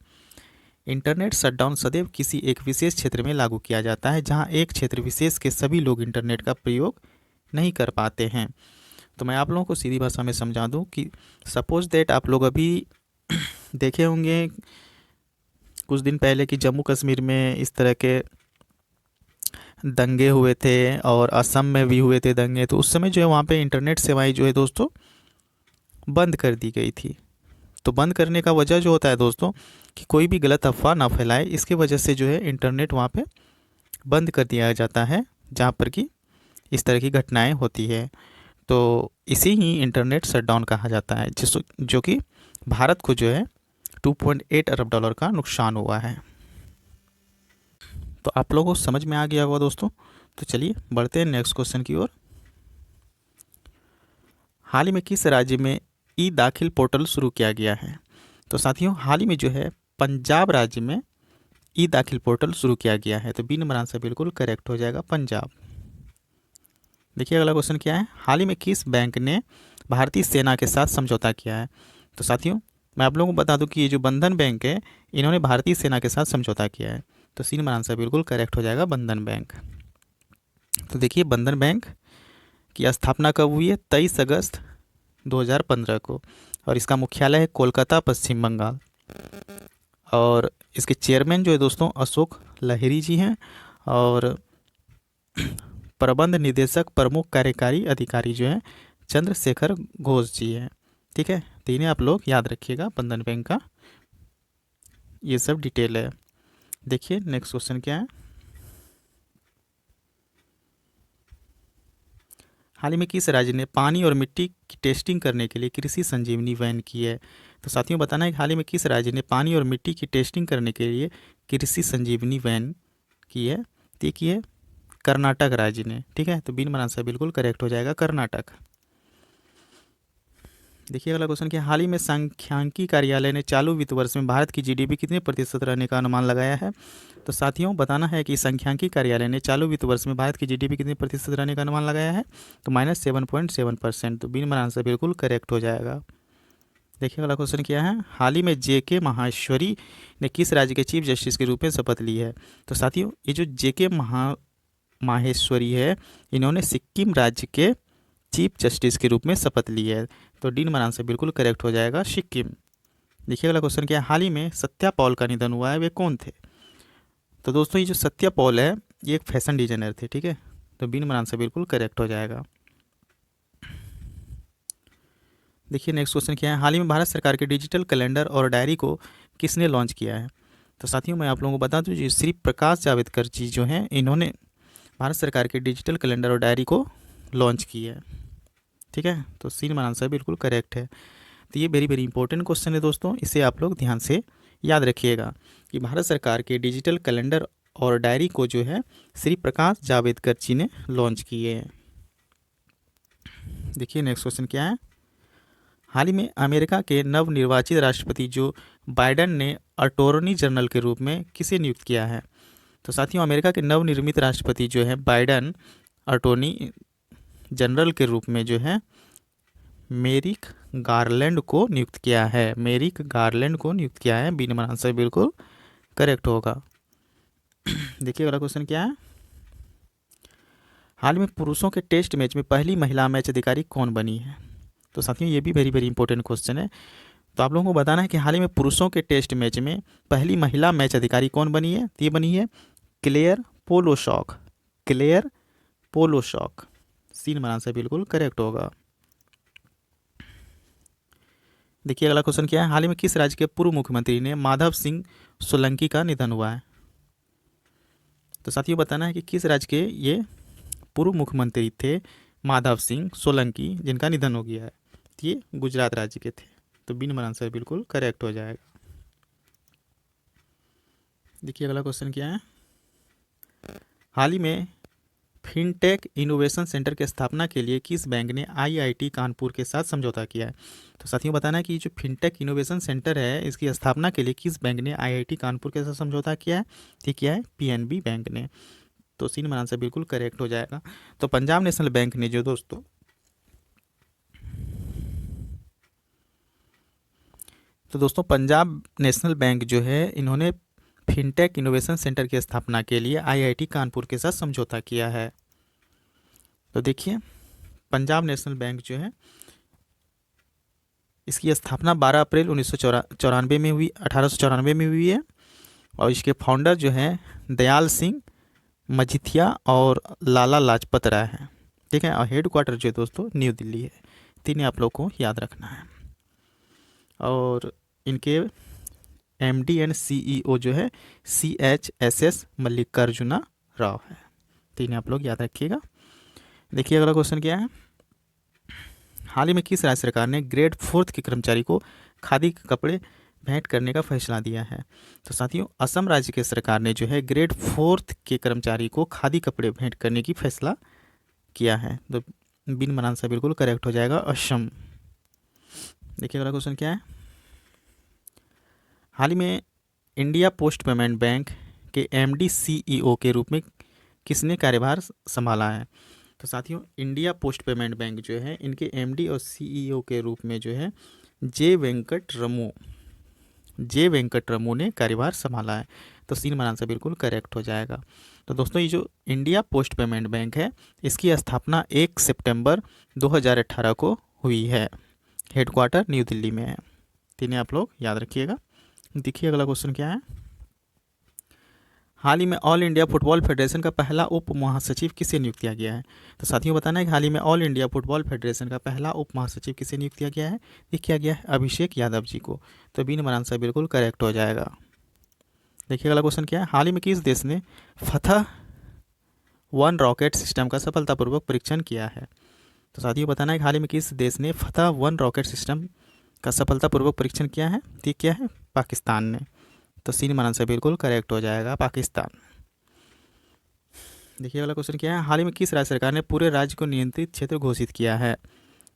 Speaker 1: इंटरनेट शटडाउन सदैव किसी एक विशेष क्षेत्र में लागू किया जाता है, जहां एक क्षेत्र विशेष के सभी लोग इंटरनेट का प्रयोग नहीं कर पाते हैं। तो मैं आप लोगों को सीधी भाषा में समझा दूं कि सपोज दैट आप लोग अभी देखे होंगे कुछ दिन पहले कि जम्मू कश्मीर में इस तरह के दंगे हुए थे और असम में भी हुए थे दंगे, तो उस समय जो है वहाँ पे इंटरनेट सेवाएं जो है दोस्तों बंद कर दी गई थी। तो बंद करने का वजह जो होता है दोस्तों कि कोई भी गलत अफवाह ना फैलाए, इसके वजह से जो है इंटरनेट वहाँ पे बंद कर दिया जाता है जहाँ पर कि इस तरह की घटनाएं होती है। तो इसी ही इंटरनेट शटडाउन कहा जाता है, जिस जो कि भारत को जो है 2.8 अरब डॉलर का नुकसान हुआ है। तो आप लोगों को समझ में आ गया होगा दोस्तों। तो चलिए बढ़ते हैं नेक्स्ट क्वेश्चन की ओर। हाल ही में किस राज्य में ई दाखिल पोर्टल शुरू किया गया है? तो साथियों हाल ही में जो है पंजाब राज्य में ई दाखिल पोर्टल शुरू किया गया है। तो बी नंबर आंसर बिल्कुल करेक्ट हो जाएगा, पंजाब। देखिए अगला क्वेश्चन क्या है, हाल ही में किस बैंक ने भारतीय सेना के साथ समझौता किया है? तो साथियों मैं आप लोगों को बता दूं कि ये जो बंधन बैंक है, इन्होंने भारतीय सेना के साथ समझौता किया है। तो सी नंबर आंसर बिल्कुल करेक्ट हो जाएगा, बंधन बैंक। तो देखिए बंधन बैंक की स्थापना कब हुई है? 23 अगस्त 2015 को, और इसका मुख्यालय है कोलकाता, पश्चिम बंगाल। और इसके चेयरमैन जो है दोस्तों अशोक लहिरी जी हैं, और प्रबंध निदेशक प्रमुख कार्यकारी अधिकारी जो है चंद्रशेखर घोष जी हैं। ठीक है, तो इन्हें आप लोग याद रखिएगा, बंधन बैंक का ये सब डिटेल है। देखिए नेक्स्ट क्वेश्चन क्या है, हाल ही में किस राज्य ने पानी और मिट्टी की टेस्टिंग करने के लिए कृषि संजीवनी वैन की है? तो साथियों बताना है कि हाल ही में किस राज्य ने पानी और मिट्टी की टेस्टिंग करने के लिए कृषि संजीवनी वैन की है? तो की है कर्नाटक राज्य ने। ठीक है, तो बी नंबर आंसर बिल्कुल करेक्ट हो जाएगा, कर्नाटक। देखिए अगला क्वेश्चन क्या, हाल ही में सांख्यिकी कार्यालय ने चालू वित्त वर्ष में भारत की जीडीपी कितने प्रतिशत रहने का अनुमान लगाया है? तो साथियों बताना है कि सांख्यिकी कार्यालय ने चालू वित्त वर्ष में भारत की जीडीपी कितने प्रतिशत रहने का अनुमान लगाया है? तो -7.7%। तो बी नंबर आंसर बिल्कुल करेक्ट हो जाएगा। देखिए अगला क्वेश्चन क्या है, हाल ही में जेके माहेश्वरी ने किस राज्य के चीफ जस्टिस के रूप में शपथ ली है? तो साथियों ये जो जेके माहेश्वरी है, इन्होंने सिक्किम राज्य के चीफ जस्टिस के रूप में शपथ ली है। तो डी नंबर आंसर बिल्कुल करेक्ट हो जाएगा, सिक्किम। देखिए अगला क्वेश्चन क्या है, हाल ही में सत्या पॉल का निधन हुआ है, वे कौन थे? तो दोस्तों ये जो सत्या पॉल है ये एक फैशन डिजाइनर थे। ठीक है, तो बी नंबर आंसर बिल्कुल करेक्ट हो जाएगा। देखिए नेक्स्ट क्वेश्चन क्या है, हाल ही में भारत सरकार के डिजिटल कैलेंडर और डायरी को किसने लॉन्च किया है? तो साथियों मैं आप लोगों को बता दूं जी, श्री प्रकाश जावड़ेकर जी जो हैं इन्होंने भारत सरकार के डिजिटल कैलेंडर और डायरी को लॉन्च की है। ठीक है, तो सी नंबर आंसर बिल्कुल करेक्ट है। तो ये वेरी वेरी इंपॉर्टेंट क्वेश्चन है दोस्तों, इसे आप लोग ध्यान से याद रखिएगा कि भारत सरकार के डिजिटल कैलेंडर और डायरी को जो है श्री प्रकाश जावड़ेकर जी ने लॉन्च किए हैं। देखिए नेक्स्ट क्वेश्चन क्या है, हाल ही में अमेरिका के नवनिर्वाचित राष्ट्रपति जो बाइडेन ने अटॉर्नी जनरल के रूप में किसे नियुक्त किया है? तो साथियों अमेरिका के नवनिर्मित राष्ट्रपति जो है बाइडेन अटॉर्नी जनरल के रूप में जो है मेरिक गारलैंड को नियुक्त किया है, मेरिक गारलैंड को नियुक्त किया है। बी नंबर आंसर बिल्कुल करेक्ट होगा। देखिए अगला क्वेश्चन क्या है, हाल में पुरुषों के टेस्ट मैच में पहली महिला मैच अधिकारी कौन बनी है? तो साथियों ये भी वेरी वेरी इंपॉर्टेंट क्वेश्चन है। तो आप लोगों को बताना है कि हाल ही में पुरुषों के टेस्ट मैच में पहली महिला मैच अधिकारी कौन बनी है? तो ये बनी है Claire Polosak, Claire Polosak. C number answer बिल्कुल करेक्ट होगा। देखिए अगला क्वेश्चन क्या है, हाल ही में किस राज्य के पूर्व मुख्यमंत्री ने माधव सिंह सोलंकी का निधन हुआ है? तो साथियों बताना है कि किस राज्य के ये पूर्व मुख्यमंत्री थे माधव सिंह सोलंकी, जिनका निधन हो गया है। ये गुजरात राज्य के थे। तो बी नंबर आंसर बिल्कुल करेक्ट हो जाएगा। देखिए अगला क्वेश्चन क्या है, हाल ही में फिनटेक इनोवेशन सेंटर की स्थापना के लिए किस बैंक ने आईआईटी कानपुर के साथ समझौता किया है? तो साथियों बताना है कि जो फिनटेक इनोवेशन सेंटर है इसकी स्थापना के लिए किस बैंक ने आईआईटी कानपुर के साथ समझौता किया है? ये किया है पीएनबी बैंक ने। तो सी नंबर आंसर बिल्कुल करेक्ट हो जाएगा। तो पंजाब नेशनल बैंक ने जो दोस्तों पंजाब नेशनल बैंक जो है इन्होंने फिनटेक इनोवेशन सेंटर की स्थापना के लिए आईआईटी कानपुर के साथ समझौता किया है। तो देखिए पंजाब नेशनल बैंक जो है इसकी स्थापना 12 अप्रैल 1994 में हुई, 1894 में हुई है। और इसके फाउंडर जो हैं दयाल सिंह मजिथिया और लाला लाजपत राय है। ठीक है, और हेड क्वार्टर जो है दोस्तों न्यू दिल्ली है। तीन आप लोग को याद रखना है। और इनके एमडी एंड सीईओ जो है CHSS मल्लिकार्जुना राव है। तीन आप लोग याद रखिएगा। देखिए अगला क्वेश्चन क्या है। हाल ही में किस राज्य सरकार ने ग्रेड 4 के कर्मचारी को खादी के कपड़े भेंट करने का फैसला दिया है? तो साथियों, असम राज्य की सरकार ने जो है ग्रेड 4 के कर्मचारी को खादी कपड़े भेंट करने की फैसला किया है। तो बिन बनान से बिल्कुल करेक्ट हो जाएगा असम। देखिए अगला क्वेश्चन क्या है। हाल ही में इंडिया पोस्ट पेमेंट बैंक के एमडी सीईओ के रूप में किसने कार्यभार संभाला है? तो साथियों, इंडिया पोस्ट पेमेंट बैंक जो है इनके एमडी और सीईओ के रूप में जो है जे वेंकट रमू ने कार्यभार संभाला है। तो सीन मान आंसर बिल्कुल करेक्ट हो जाएगा। तो दोस्तों, ये जो इंडिया पोस्ट पेमेंट बैंक है इसकी स्थापना 1 सितंबर 2018 को हुई है। हेडक्वार्टर न्यू दिल्ली में है। तीनों आप लोग याद रखिएगा। देखिए अगला क्वेश्चन क्या है। हाल ही में ऑल इंडिया फुटबॉल फेडरेशन का पहला उप महासचिव किसे नियुक्त किया गया है? तो साथियों, बताना है कि हाल ही में ऑल इंडिया फुटबॉल फेडरेशन का पहला उप महासचिव किसे नियुक्त किया गया है? ये किया गया है अभिषेक यादव जी को। तो बी नंबर आंसर बिल्कुल करेक्ट हो जाएगा। देखिए अगला क्वेश्चन क्या है। हाल ही में किस देश ने फतह-1 रॉकेट सिस्टम का सफलतापूर्वक परीक्षण किया है? तो साथियों, बताना है कि हाल ही में किस देश ने फतह-1 रॉकेट सिस्टम का सफलतापूर्वक परीक्षण किया है? ये क्या है? पाकिस्तान ने। तो सी नंबर आंसर बिल्कुल करेक्ट हो जाएगा, पाकिस्तान। देखिए अगला क्वेश्चन क्या है। हाल ही में किस राज्य सरकार ने पूरे राज्य को नियंत्रित क्षेत्र घोषित किया है?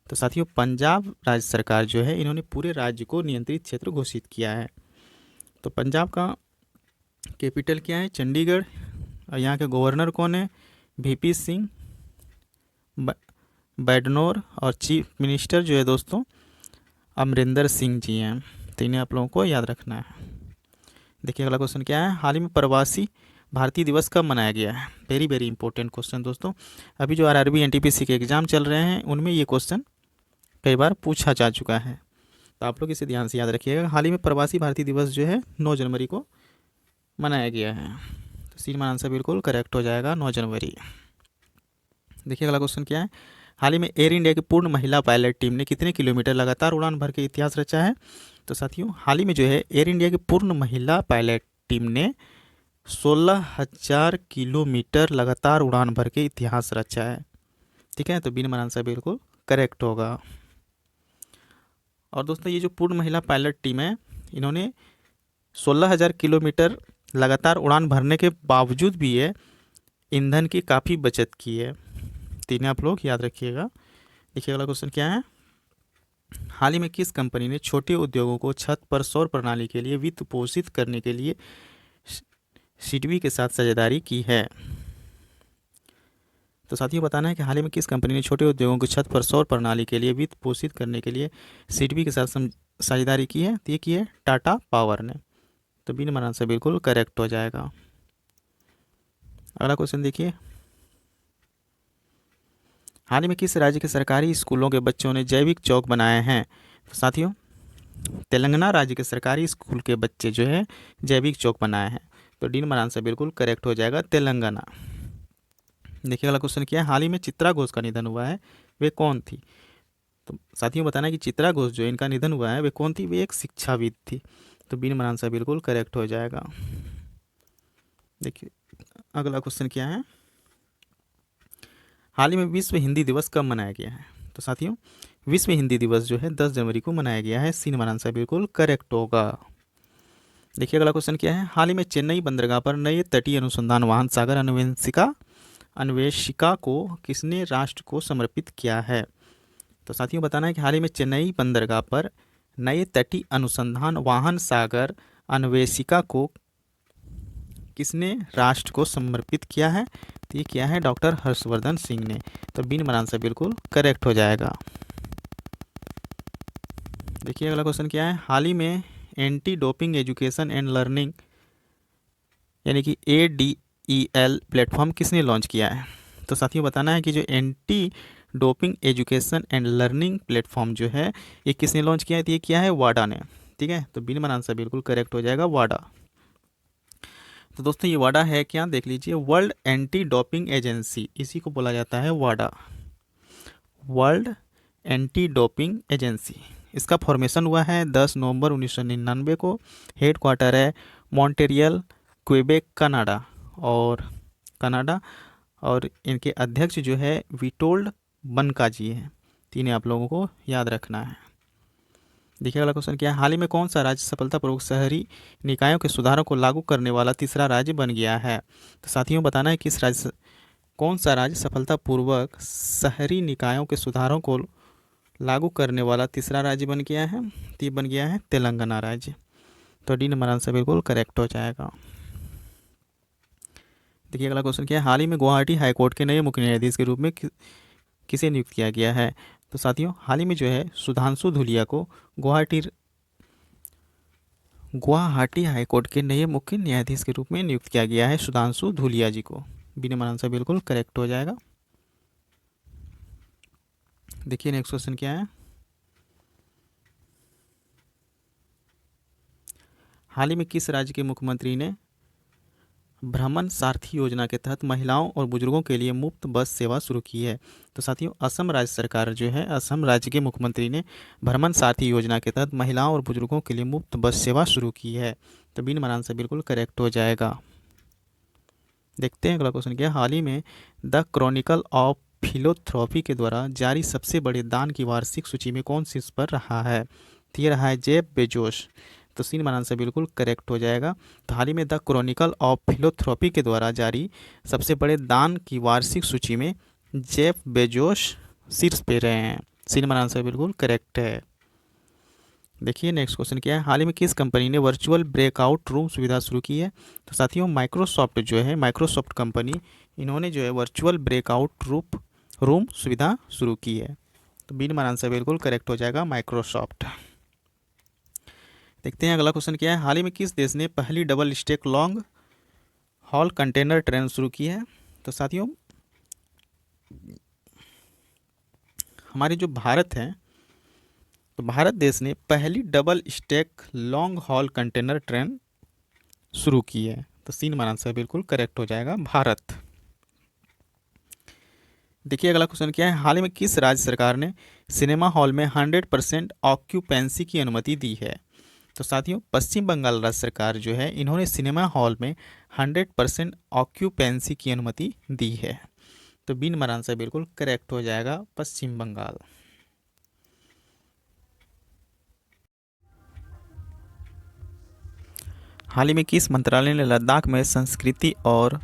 Speaker 1: तो साथियों, पंजाब राज्य सरकार जो है इन्होंने पूरे राज्य को नियंत्रित क्षेत्र घोषित किया है। तो पंजाब का कैपिटल क्या है? चंडीगढ़। और यहाँ के गवर्नर कौन है? VP सिंह बैडनोर। और चीफ मिनिस्टर जो है दोस्तों अमरिंदर सिंह जी हैं। तो इन्हें आप लोगों को याद रखना है। देखिए अगला क्वेश्चन क्या है। हाल ही में प्रवासी भारतीय दिवस कब मनाया गया है? वेरी वेरी इंपॉर्टेंट क्वेश्चन दोस्तों। अभी जो RRB NTPC के एग्जाम चल रहे हैं उनमें ये क्वेश्चन कई बार पूछा जा चुका है। तो आप लोग इसे ध्यान से याद रखिएगा। हाल ही में प्रवासी भारतीय दिवस जो है 9 जनवरी को मनाया गया है। तो सी में आंसर बिल्कुल करेक्ट हो जाएगा, 9 जनवरी। देखिए अगला क्वेश्चन क्या है। हाल ही में एयर इंडिया की पूर्ण महिला पायलट टीम ने कितने किलोमीटर लगातार उड़ान भर के इतिहास रचा है? तो साथियों, हाल ही में जो है एयर इंडिया की पूर्ण महिला पायलट टीम ने 16,000 किलोमीटर लगातार उड़ान भर के इतिहास रचा है। ठीक है, तो बी नंबर आंसर बिल्कुल करेक्ट होगा। और दोस्तों, ये जो पूर्ण महिला पायलट टीम है इन्होंने 16,000 किलोमीटर लगातार उड़ान भरने के बावजूद भी ये ईंधन की काफ़ी बचत की है। तीन आप लोग याद रखिएगा। देखिए अगला क्वेश्चन क्या है। हाल ही में किस कंपनी ने छोटे उद्योगों को छत पर सौर प्रणाली के लिए वित्त पोषित करने के लिए सिडबी के साथ साझेदारी की है? तो साथियों, बताना है कि हाल ही में किस कंपनी ने छोटे उद्योगों को छत पर सौर प्रणाली के लिए वित्त पोषित करने के लिए सिडबी के साथ साझेदारी की है? तो ये की है टाटा पावर ने। तो बी नंबर आंसर बिल्कुल करेक्ट हो जाएगा। अगला क्वेश्चन देखिए। हाल ही में किस राज्य के सरकारी स्कूलों के बच्चों ने जैविक चौक बनाए हैं? तो साथियों, तेलंगाना राज्य के सरकारी स्कूल के बच्चे जो है जैविक चौक बनाए हैं। तो डी नंबर आंसर बिल्कुल करेक्ट हो जाएगा, तेलंगाना। देखिए अगला क्वेश्चन क्या है। हाल ही में चित्रा घोष का निधन हुआ है, वे कौन थी? तो साथियों, बताना है कि चित्रा घोष जो इनका निधन हुआ है वे कौन थी? वे एक शिक्षाविद थी। तो बी नंबर आंसर बिल्कुल करेक्ट हो जाएगा। देखिए अगला क्वेश्चन क्या है। हाल ही में विश्व हिंदी दिवस कब मनाया गया है? तो साथियों, विश्व हिंदी दिवस जो है 10 जनवरी को मनाया गया है। सी नंबर आंसर बिल्कुल करेक्ट होगा। देखिए अगला क्वेश्चन क्या है। हाल ही में चेन्नई बंदरगाह पर नए तटीय अनुसंधान वाहन सागर अन्वेषिका को किसने राष्ट्र को समर्पित किया है? तो साथियों, बताना है कि हाल ही में चेन्नई बंदरगाह पर नए तटीय अनुसंधान वाहन सागर अन्वेषिका को किसने राष्ट्र को समर्पित किया है? तो ये किया है डॉक्टर हर्षवर्धन सिंह ने। तो बी नंबर आंसर बिल्कुल करेक्ट हो जाएगा। देखिए अगला क्वेश्चन क्या है। हाल ही में anti doping education and learning यानी कि ADEL प्लेटफॉर्म किसने लॉन्च किया है? तो साथियों, बताना है कि जो anti doping education and learning platform जो है ये किसने लॉन्च किया है? तो ये किया है वाडा ने। ठीक है, तो बी नंबर आंसर बिल्कुल करेक्ट हो जाएगा, वाडा। तो दोस्तों ये वाडा है क्या, देख लीजिए, वर्ल्ड एंटी डोपिंग एजेंसी, इसी को बोला जाता है वाडा, वर्ल्ड एंटी डोपिंग एजेंसी। इसका फॉर्मेशन हुआ है 10 नवंबर 1999 को। हेड क्वार्टर है मॉन्ट्रियल, क्वेबेक, कनाडा। और इनके अध्यक्ष जो है विटोल्ड बनका जी हैं। तीन आप लोगों को याद रखना है। देखिए अगला क्वेश्चन क्या है, हाल ही में कौन सा राज्य सफलतापूर्वक शहरी निकायों के सुधारों को लागू करने वाला तीसरा राज्य बन गया है। तो साथियों बताना है किस राज्य, कौन सा राज्य सफलतापूर्वक शहरी निकायों के सुधारों को लागू करने वाला तीसरा राज्य बन गया है। तो ये बन गया है तेलंगाना राज्य। तो डी नंबर आंसर बिल्कुल करेक्ट हो जाएगा। देखिए अगला क्वेश्चन क्या है, हाल ही में गुवाहाटी हाईकोर्ट के नए मुख्य न्यायाधीश के रूप में किसे नियुक्त किया गया है। तो साथियों हाल ही में जो है सुधांशु धूलिया को गुवाहाटी हाईकोर्ट के नए मुख्य न्यायाधीश के रूप में नियुक्त किया गया है, सुधांशु धूलिया जी को। बी नंबर आंसर बिल्कुल करेक्ट हो जाएगा। देखिए नेक्स्ट क्वेश्चन क्या है, हाल ही में किस राज्य के मुख्यमंत्री ने भ्रमण सारथी योजना के तहत महिलाओं और बुजुर्गों के लिए मुफ्त बस सेवा शुरू की है। तो साथियों असम राज्य सरकार जो है, असम राज्य के मुख्यमंत्री ने भ्रमण सारथी योजना के तहत महिलाओं और बुजुर्गों के लिए मुफ्त बस सेवा शुरू की है। तो बी नंबर आंसर बिल्कुल करेक्ट हो जाएगा। देखते हैं अगला क्वेश्चन क्या है, हाल ही में द क्रॉनिकल ऑफ फिलोथ्रॉपी के द्वारा जारी सबसे बड़े दान की वार्षिक सूची में कौन शीर्ष पर रहा है। तो ये रहा है जेफ बेजोस। तो सी नंबर आंसर बिल्कुल करेक्ट हो जाएगा। तो हाल ही में द क्रॉनिकल ऑफ फिलोथ्रॉपी के द्वारा जारी सबसे बड़े दान की वार्षिक सूची में जेफ बेजोस शीर्ष पे रहे हैं। सी नंबर आंसर बिल्कुल करेक्ट है। देखिए नेक्स्ट क्वेश्चन क्या है, हाल ही में किस कंपनी ने वर्चुअल ब्रेकआउट रूम सुविधा शुरू की है। तो साथियों माइक्रोसॉफ्ट जो है, माइक्रोसॉफ्ट कंपनी, इन्होंने जो है वर्चुअल ब्रेकआउट रूम सुविधा शुरू की है। तो बी नंबर आंसर बिल्कुल करेक्ट हो जाएगा, माइक्रोसॉफ्ट। देखते हैं अगला क्वेश्चन क्या है, हाल ही में किस देश ने पहली double stack long haul container train शुरू की है। तो साथियों हमारे जो भारत है, तो भारत देश ने पहली double stack long haul container train शुरू की है। तो सी नंबर आंसर बिल्कुल करेक्ट हो जाएगा, भारत। देखिए अगला क्वेश्चन क्या है, हाल ही में किस राज्य सरकार ने सिनेमा हॉल में 100% ऑक्यूपेंसी की अनुमति दी है। तो साथियों पश्चिम बंगाल राज्य सरकार जो है, इन्होंने सिनेमा हॉल में 100% ऑक्यूपेंसी की अनुमति दी है। तो बी नंबर आंसर बिल्कुल करेक्ट हो जाएगा, पश्चिम बंगाल। हाल ही में किस मंत्रालय ने लद्दाख में संस्कृति और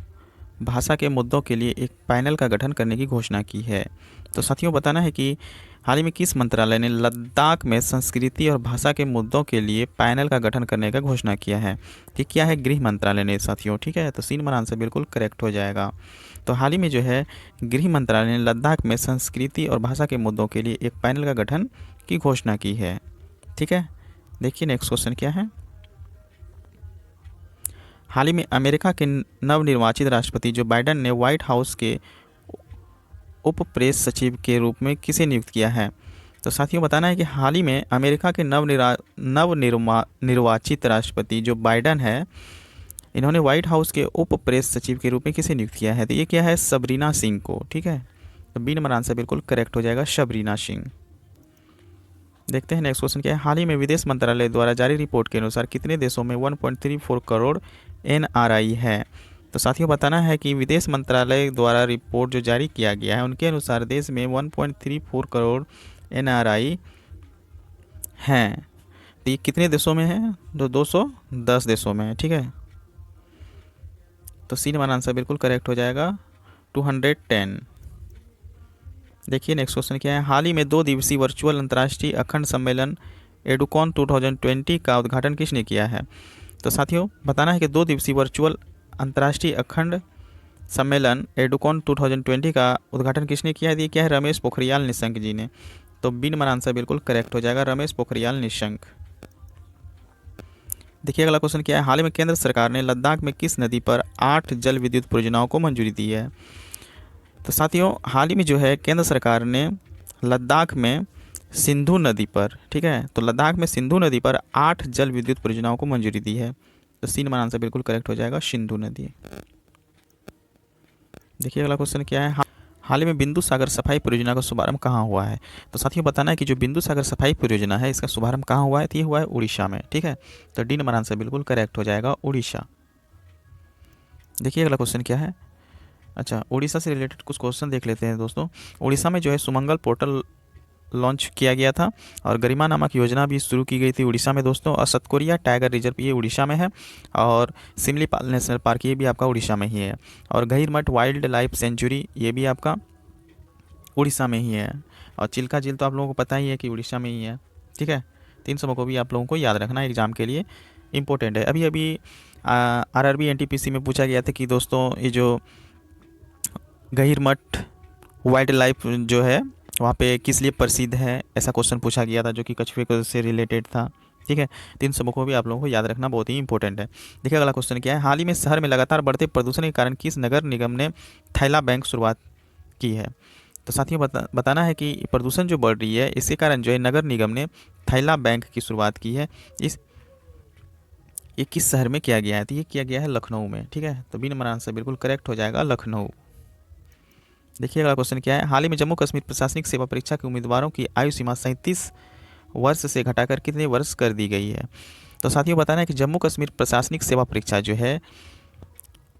Speaker 1: भाषा के मुद्दों के लिए एक पैनल का गठन करने की घोषणा की है। तो साथियों बताना है कि हाल ही में किस मंत्रालय ने लद्दाख में संस्कृति और भाषा के मुद्दों के लिए पैनल का गठन करने का घोषणा किया है। ये क्या है, गृह मंत्रालय ने साथियों, ठीक है। तो सी नंबर आंसर बिल्कुल करेक्ट हो जाएगा। तो हाल ही में जो है गृह मंत्रालय ने लद्दाख में संस्कृति और भाषा के मुद्दों के लिए एक पैनल का गठन की घोषणा की है, ठीक है। देखिए नेक्स्ट क्वेश्चन क्या है, हाल ही में अमेरिका के नवनिर्वाचित राष्ट्रपति जो बाइडेन ने व्हाइट हाउस के उप प्रेस सचिव के रूप में किसे नियुक्त किया है। तो साथियों बताना है कि हाल ही में अमेरिका के नवनिर्वाचित राष्ट्रपति जो बाइडेन है, इन्होंने व्हाइट हाउस के उप प्रेस सचिव के रूप में किसे नियुक्त किया है। तो ये क्या है, सबरीना सिंह को, ठीक है। तो बी नंबर आंसर बिल्कुल करेक्ट हो जाएगा, सबरीना सिंह। देखते हैं नेक्स्ट क्वेश्चन क्या है, हाल ही में विदेश मंत्रालय द्वारा जारी रिपोर्ट के अनुसार कितने देशों में 1.34 करोड़ NRI है। तो साथियों बताना है कि विदेश मंत्रालय द्वारा रिपोर्ट जो जारी किया गया है, उनके अनुसार देश में 1.34 करोड़ NRI हैं। तो ये कितने देशों में है, तो 210 देशों में है, ठीक है। तो सी नंबर आंसर बिल्कुल करेक्ट हो जाएगा, 210। देखिए नेक्स्ट क्वेश्चन क्या है, हाल ही में 2 दिवसीय वर्चुअल अंतर्राष्ट्रीय अखंड सम्मेलन एडुकॉन 2020 का उद्घाटन किसने किया है। तो साथियों बताना है कि 2 दिवसीय वर्चुअल अंतर्राष्ट्रीय अखंड सम्मेलन एडुकॉन 2020 का उद्घाटन किसने किया है। ये क्या है, रमेश पोखरियाल निशंक जी ने। तो बी नंबर आंसर बिल्कुल करेक्ट हो जाएगा, रमेश पोखरियाल निशंक। देखिए अगला क्वेश्चन क्या है, हाल ही में केंद्र सरकार ने लद्दाख में किस नदी पर 8 जल विद्युत परियोजनाओं को मंजूरी दी है। तो साथियों हाल ही में जो है केंद्र सरकार ने लद्दाख में सिंधु नदी पर, ठीक है, तो लद्दाख में सिंधु नदी पर 8 जल विद्युत परियोजनाओं को मंजूरी दी है। तो सी नंबर आंसर बिल्कुल करेक्ट हो जाएगा, सिंधु नदी। देखिए अगला क्वेश्चन क्या है, हाल ही में बिंदु सागर सफाई परियोजना का शुभारंभ कहाँ हुआ है। तो साथियों बताना है कि जो बिंदु सागर सफाई परियोजना है इसका शुभारंभ कहाँ हुआ है, तो ये हुआ है उड़ीसा में। ठीक है, तो डी नंबर आंसर बिल्कुल करेक्ट हो जाएगा, उड़ीसा। देखिए अगला क्वेश्चन क्या है, अच्छा उड़ीसा से रिलेटेड कुछ क्वेश्चन देख लेते हैं दोस्तों। उड़ीसा में जो है सुमंगल पोर्टल लॉन्च किया गया था और गरिमा नामक योजना भी शुरू की गई थी उड़ीसा में दोस्तों। और सतकोरिया टाइगर रिजर्व ये उड़ीसा में है और सिमलीपाल नेशनल पार्क ये भी आपका उड़ीसा में ही है। और गहीरमठ वाइल्ड लाइफ सेंचुरी ये भी आपका उड़ीसा में ही है। और चिल्का झील तो आप लोगों को पता ही है कि उड़ीसा में ही है। ठीक है, तीन सबों को भी आप लोगों को याद रखना एग्जाम के लिए इम्पोर्टेंट है। अभी अभी आरआरबी एनटीपीसी में पूछा गया था कि दोस्तों ये जो गहीरमठ वाइल्ड लाइफ जो है वहाँ पे किस लिए प्रसिद्ध है, ऐसा क्वेश्चन पूछा गया था जो कि कछुए से रिलेटेड था। ठीक है, तो इन सबको भी आप लोगों को याद रखना बहुत ही इंपॉर्टेंट है। देखिए अगला क्वेश्चन क्या है, हाल ही में शहर में लगातार बढ़ते प्रदूषण के कारण किस नगर निगम ने थैला बैंक शुरुआत की है। तो साथियों बताना है कि प्रदूषण जो बढ़ रही है इसके कारण जो है नगर निगम ने थैला बैंक की शुरुआत की है। ये किस शहर में किया गया है, तो ये किया गया है लखनऊ में। ठीक है, तो बी नंबर आंसर बिल्कुल करेक्ट हो जाएगा, लखनऊ। देखिए अगला क्वेश्चन क्या है, हाल ही में जम्मू कश्मीर प्रशासनिक सेवा परीक्षा के उम्मीदवारों की आयु सीमा 37 वर्ष से घटाकर कितने वर्ष कर दी गई है। तो साथियों बताना है कि जम्मू कश्मीर प्रशासनिक सेवा परीक्षा जो है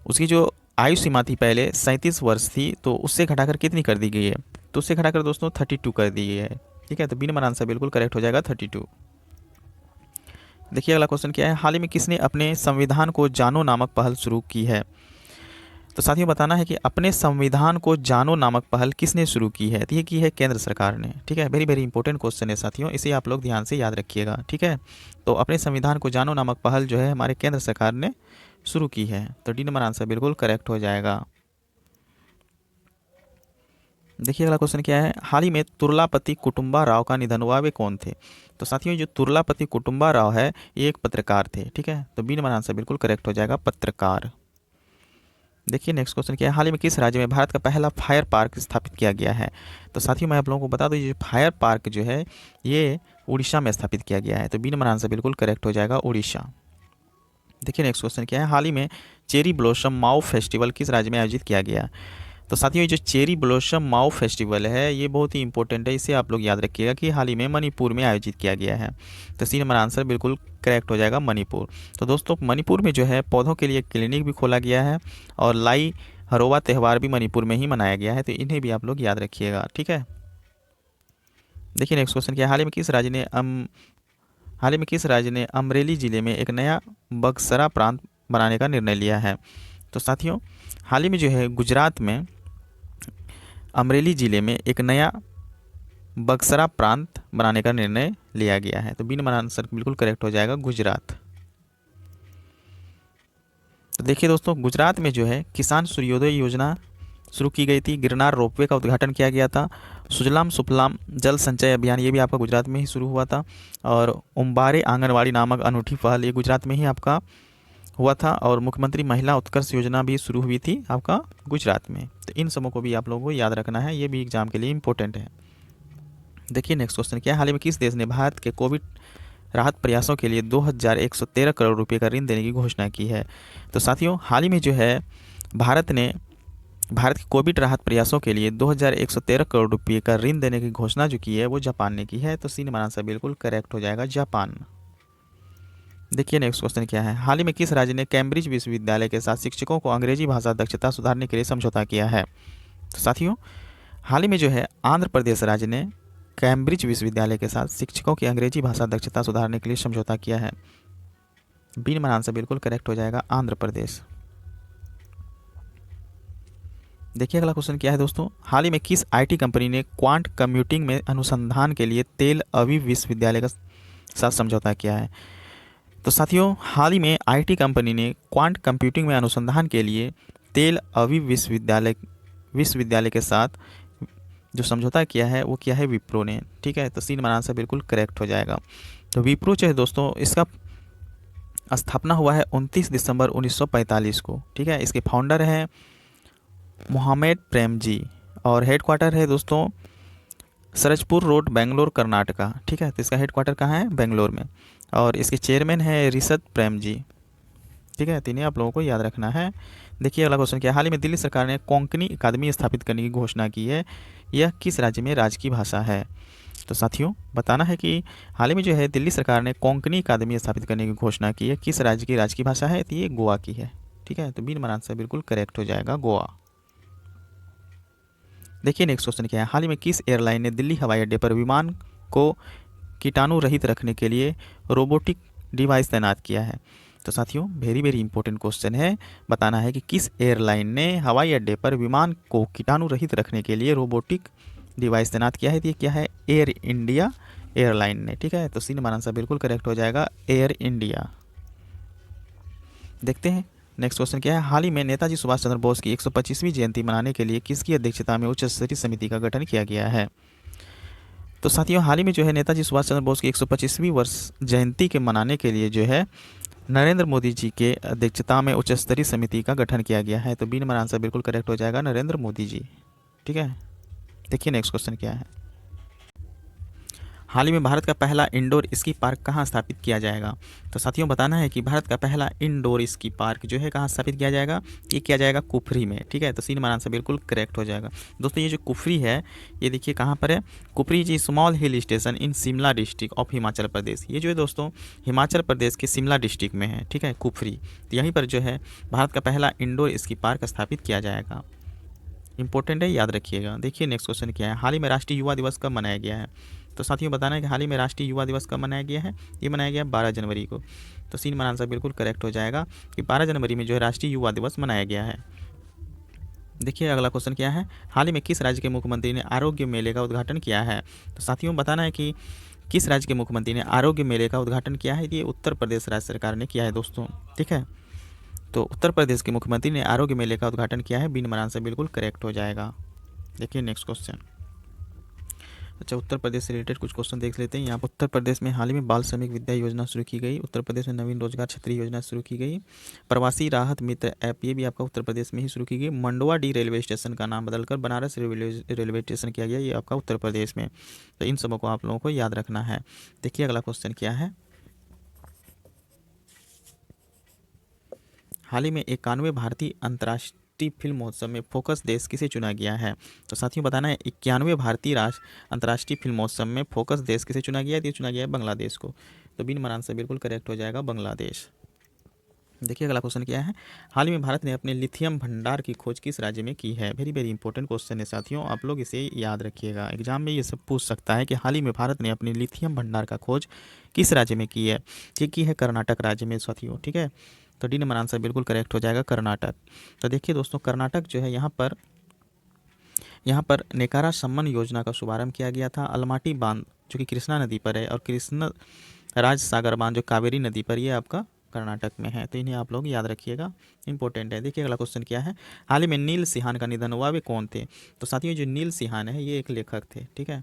Speaker 1: उसकी जो आयु सीमा थी पहले 37 वर्ष थी, तो उससे घटाकर कितनी कर दी गई है, तो उससे घटाकर दोस्तों 32 कर दी गई है। ठीक है, तो बी नंबर आंसर बिल्कुल करेक्ट हो जाएगा, 32। देखिए अगला क्वेश्चन क्या है, हाल ही में किसने अपने संविधान को जानो नामक पहल शुरू की है। तो साथियों बताना है कि अपने संविधान को जानो नामक पहल किसने शुरू की है, तो ये की है केंद्र सरकार ने। ठीक है, वेरी वेरी इंपॉर्टेंट क्वेश्चन है साथियों, इसे आप लोग ध्यान से याद रखिएगा। ठीक है, तो अपने संविधान को जानो नामक पहल जो है हमारे केंद्र सरकार ने शुरू की है, तो डी नंबर आंसर बिल्कुल करेक्ट हो जाएगा। देखिए अगला क्वेश्चन क्या है, हाल ही में तुर्लापति कुटुंबा राव का निधन हुआ, वे कौन थे। तो साथियों जो तुर्लापति कुटुंबा राव है ये एक पत्रकार थे। ठीक है, तो बी नंबर आंसर बिल्कुल करेक्ट हो जाएगा, पत्रकार। देखिए नेक्स्ट क्वेश्चन क्या है, हाल ही में किस राज्य में भारत का पहला फायर पार्क स्थापित किया गया है। तो साथियों मैं आप लोगों को बता दूं ये फायर पार्क जो है ये उड़ीसा में स्थापित किया गया है, तो बी नंबर आंसर बिल्कुल करेक्ट हो जाएगा, उड़ीसा। देखिए नेक्स्ट क्वेश्चन क्या है, हाल ही में चेरी ब्लॉसम माओ फेस्टिवल किस राज्य में आयोजित किया गया। तो साथियों ये जो चेरी ब्लॉसम माओ फेस्टिवल है ये बहुत ही इंपॉर्टेंट है, इसे आप लोग याद रखिएगा कि हाल ही में मणिपुर में आयोजित किया गया है, तो सी नंबर आंसर बिल्कुल करेक्ट हो जाएगा, मणिपुर। तो दोस्तों मणिपुर में जो है पौधों के लिए क्लिनिक भी खोला गया है और लाई हरोवा त्यौहार भी मणिपुर में ही मनाया गया है, तो इन्हें भी आप लोग याद रखिएगा। ठीक है, देखिए नेक्स्ट क्वेश्चन क्या है, हाल ही में किस राज्य ने अमरेली जिले में एक नया बक्सरा प्रांत बनाने का निर्णय लिया है। तो साथियों हाल ही में जो है गुजरात में अमरेली ज़िले में एक नया बक्सरा प्रांत बनाने का निर्णय लिया गया है, तो बी नंबर आंसर बिल्कुल करेक्ट हो जाएगा, गुजरात। तो देखिए दोस्तों गुजरात में जो है किसान सूर्योदय योजना शुरू की गई थी, गिरनार रोपवे का उद्घाटन किया गया था, सुजलाम सुफलाम जल संचय अभियान ये भी आपका गुजरात में ही शुरू हुआ था, और उम्बारे आंगनवाड़ी नामक अनूठी पहल ये गुजरात में ही आपका हुआ था, और मुख्यमंत्री महिला उत्कर्ष योजना भी शुरू हुई थी आपका गुजरात में। तो इन सबों को भी आप लोगों को याद रखना है, ये भी एग्जाम के लिए इंपॉर्टेंट है। देखिए नेक्स्ट क्वेश्चन क्या है, हाल ही में किस देश ने भारत के कोविड राहत प्रयासों के लिए 2113 करोड़ रुपए का ऋण देने की घोषणा की है। तो साथियों हाल ही में जो है भारत के कोविड राहत प्रयासों के लिए 2113 करोड़ रुपये का ऋण देने की घोषणा जो की है वो जापान ने की है, तो सी नंबर आंसर बिल्कुल करेक्ट हो जाएगा, जापान। देखिए नेक्स्ट क्वेश्चन क्या है, हाल ही में किस राज्य ने कैम्ब्रिज विश्वविद्यालय के साथ शिक्षकों को अंग्रेजी भाषा दक्षता सुधारने के लिए समझौता किया है। तो साथियों हाल ही में जो है आंध्र प्रदेश राज्य ने कैम्ब्रिज विश्वविद्यालय के साथ शिक्षकों की अंग्रेजी भाषा दक्षता सुधारने के लिए समझौता किया है, बी नंबर आंसर बिल्कुल करेक्ट हो जाएगा, आंध्र प्रदेश। देखिए अगला क्वेश्चन क्या है दोस्तों, हाल ही में किस आईटी कंपनी ने क्वांट कंप्यूटिंग में अनुसंधान के लिए तेल अवीव विश्वविद्यालय के साथ समझौता किया है। तो साथियों हाल ही में आईटी कंपनी ने क्वांट कंप्यूटिंग में अनुसंधान के लिए तेल अवीव विश्वविद्यालय के साथ जो समझौता किया है वो किया है विप्रो ने। ठीक है, तो सी नंबर आंसर बिल्कुल करेक्ट हो जाएगा। तो विप्रो जो है दोस्तों इसका स्थापना हुआ है 29 दिसंबर 1945 को। ठीक है, इसके फाउंडर हैं मोहम्मद प्रेम जी और हेडक्वार्टर है दोस्तों सरजपुर रोड, बेंगलोर, कर्नाटका। ठीक है, तो इसका हेडक्वार्टर कहाँ है, बेंगलोर में, और इसके चेयरमैन है ऋषभ प्रेम जी। ठीक है, तो इन्हें आप लोगों को याद रखना है। देखिए अगला क्वेश्चन क्या है, हाल ही में दिल्ली सरकार ने कोंकणी अकादमी स्थापित करने की घोषणा की है, यह किस राज्य में राजकीय भाषा है? तो साथियों बताना है कि हाल ही में जो है दिल्ली सरकार ने कोंकणी अकादमी स्थापित करने की घोषणा की है, किस राज्य की राजकीय भाषा है? तो ये गोवा की है। ठीक है, तो बी नंबर आंसर बिल्कुल करेक्ट हो जाएगा, गोवा। देखिए नेक्स्ट क्वेश्चन क्या है, हाल ही में किस एयरलाइन ने दिल्ली हवाई अड्डे पर विमान को कीटाणु रहित रखने के लिए रोबोटिक डिवाइस तैनात किया है? तो साथियों वेरी वेरी इंपॉर्टेंट क्वेश्चन है, बताना है कि किस एयरलाइन ने हवाई अड्डे पर विमान को कीटाणु रहित रखने के लिए रोबोटिक डिवाइस तैनात किया है? तो ये क्या है, एयर इंडिया एयरलाइन ने। ठीक है, तो सी नंबर आंसर बिल्कुल करेक्ट हो जाएगा, एयर इंडिया। देखते हैं नेक्स्ट क्वेश्चन क्या है, हाल ही में नेताजी सुभाष चंद्र बोस की 125वीं जयंती मनाने के लिए किसकी अध्यक्षता में उच्च स्तरीय समिति का गठन किया गया है? तो साथियों हाल ही में जो है नेताजी सुभाष चंद्र बोस की 125वीं वर्ष जयंती के मनाने के लिए जो है नरेंद्र मोदी जी के अध्यक्षता में उच्च स्तरीय समिति का गठन किया गया है। तो बी नंबर आंसर बिल्कुल करेक्ट हो जाएगा, नरेंद्र मोदी जी। ठीक है, देखिए नेक्स्ट क्वेश्चन क्या है, हाल ही में भारत का पहला इंडोर स्की पार्क कहाँ स्थापित किया जाएगा? तो साथियों बताना है कि भारत का पहला इंडोर स्की पार्क जो है कहाँ स्थापित किया जाएगा? ये किया जाएगा कुफरी में। ठीक है, तो सी नंबर आंसर बिल्कुल करेक्ट हो जाएगा। दोस्तों ये जो कुफरी है ये देखिए कहाँ पर है, कुफरी जी small hill station in Shimla district of Himachal Pradesh. ये जो है दोस्तों हिमाचल प्रदेश के शिमला डिस्ट्रिक्ट में है। ठीक है, कुफरी, तो यहीं पर जो है भारत का पहला इंडोर स्की पार्क स्थापित किया जाएगा। इंपॉर्टेंट है, याद रखिएगा। देखिए नेक्स्ट क्वेश्चन क्या है, हाल ही में राष्ट्रीय युवा दिवस कब मनाया गया है? तो साथियों बताना है कि हाल ही में राष्ट्रीय युवा दिवस कब मनाया गया है? ये मनाया गया 12 जनवरी को। तो सी नंबर आंसर बिल्कुल करेक्ट हो जाएगा कि 12 जनवरी में जो है राष्ट्रीय युवा दिवस मनाया गया है। देखिए अगला क्वेश्चन क्या है, हाल ही में किस राज्य के मुख्यमंत्री ने आरोग्य मेले का उद्घाटन किया है? तो साथियों बताना है कि किस राज्य के मुख्यमंत्री ने आरोग्य मेले का उद्घाटन किया है? ये उत्तर प्रदेश राज्य सरकार ने किया है दोस्तों। ठीक है, तो उत्तर प्रदेश के मुख्यमंत्री ने आरोग्य मेले का उद्घाटन किया है, बी नंबर आंसर बिल्कुल करेक्ट हो जाएगा। देखिए नेक्स्ट क्वेश्चन, अच्छा उत्तर प्रदेश से रिलेटेड कुछ क्वेश्चन देख लेते हैं। यहाँ पर उत्तर प्रदेश में हाल ही में बाल श्रमिक विद्या योजना शुरू की गई, उत्तर प्रदेश में नवीन रोजगार छतरी योजना शुरू की गई, प्रवासी राहत मित्र ऐप ये भी आपका उत्तर प्रदेश में ही शुरू की गई, मंडवा डी रेलवे स्टेशन का नाम बदलकर बनारस रेलवे स्टेशन किया गया, ये आपका उत्तर प्रदेश में। तो इन सबों को आप लोगों को याद रखना है। देखिए अगला क्वेश्चन क्या है, हाल ही में 91वें भारतीय अंतर्राष्ट्रीय फिल्म महोत्सव में फोकस देश किसे चुना गया है? तो साथियों बताना है 91वें भारतीय अंतर्राष्ट्रीय फिल्म महोत्सव में फोकस देश किसे चुना गया है? ये चुना गया है बांग्लादेश को। तो बी नंबर आंसर बिल्कुल करेक्ट हो जाएगा, बांग्लादेश। देखिए अगला क्वेश्चन क्या है, हाल ही में भारत ने अपने लिथियम भंडार की खोज किस राज्य में की है? वेरी वेरी इंपॉर्टेंट क्वेश्चन है साथियों, आप लोग इसे याद रखिएगा, एग्जाम में ये सब पूछ सकता है कि हाल ही में भारत ने अपने लिथियम भंडार का खोज किस राज्य में की है? ये की है कर्नाटक राज्य में साथियों। ठीक है, तो डी नंबर आंसर बिल्कुल करेक्ट हो जाएगा, कर्नाटक। तो देखिए दोस्तों कर्नाटक जो है यहाँ पर नेकारा सम्मन योजना का शुभारंभ किया गया था। अलमाटी बांध जो कि कृष्णा नदी पर है और कृष्ण राज सागर बांध जो कावेरी नदी पर, ये आपका कर्नाटक में है। तो इन्हें आप लोग याद रखिएगा, इंपॉर्टेंट है। देखिए अगला क्वेश्चन क्या है, हाल ही में नील सिंहान का निधन हुआ, वे कौन थे? तो साथियों जो नील सिंहान है ये एक लेखक थे। ठीक है,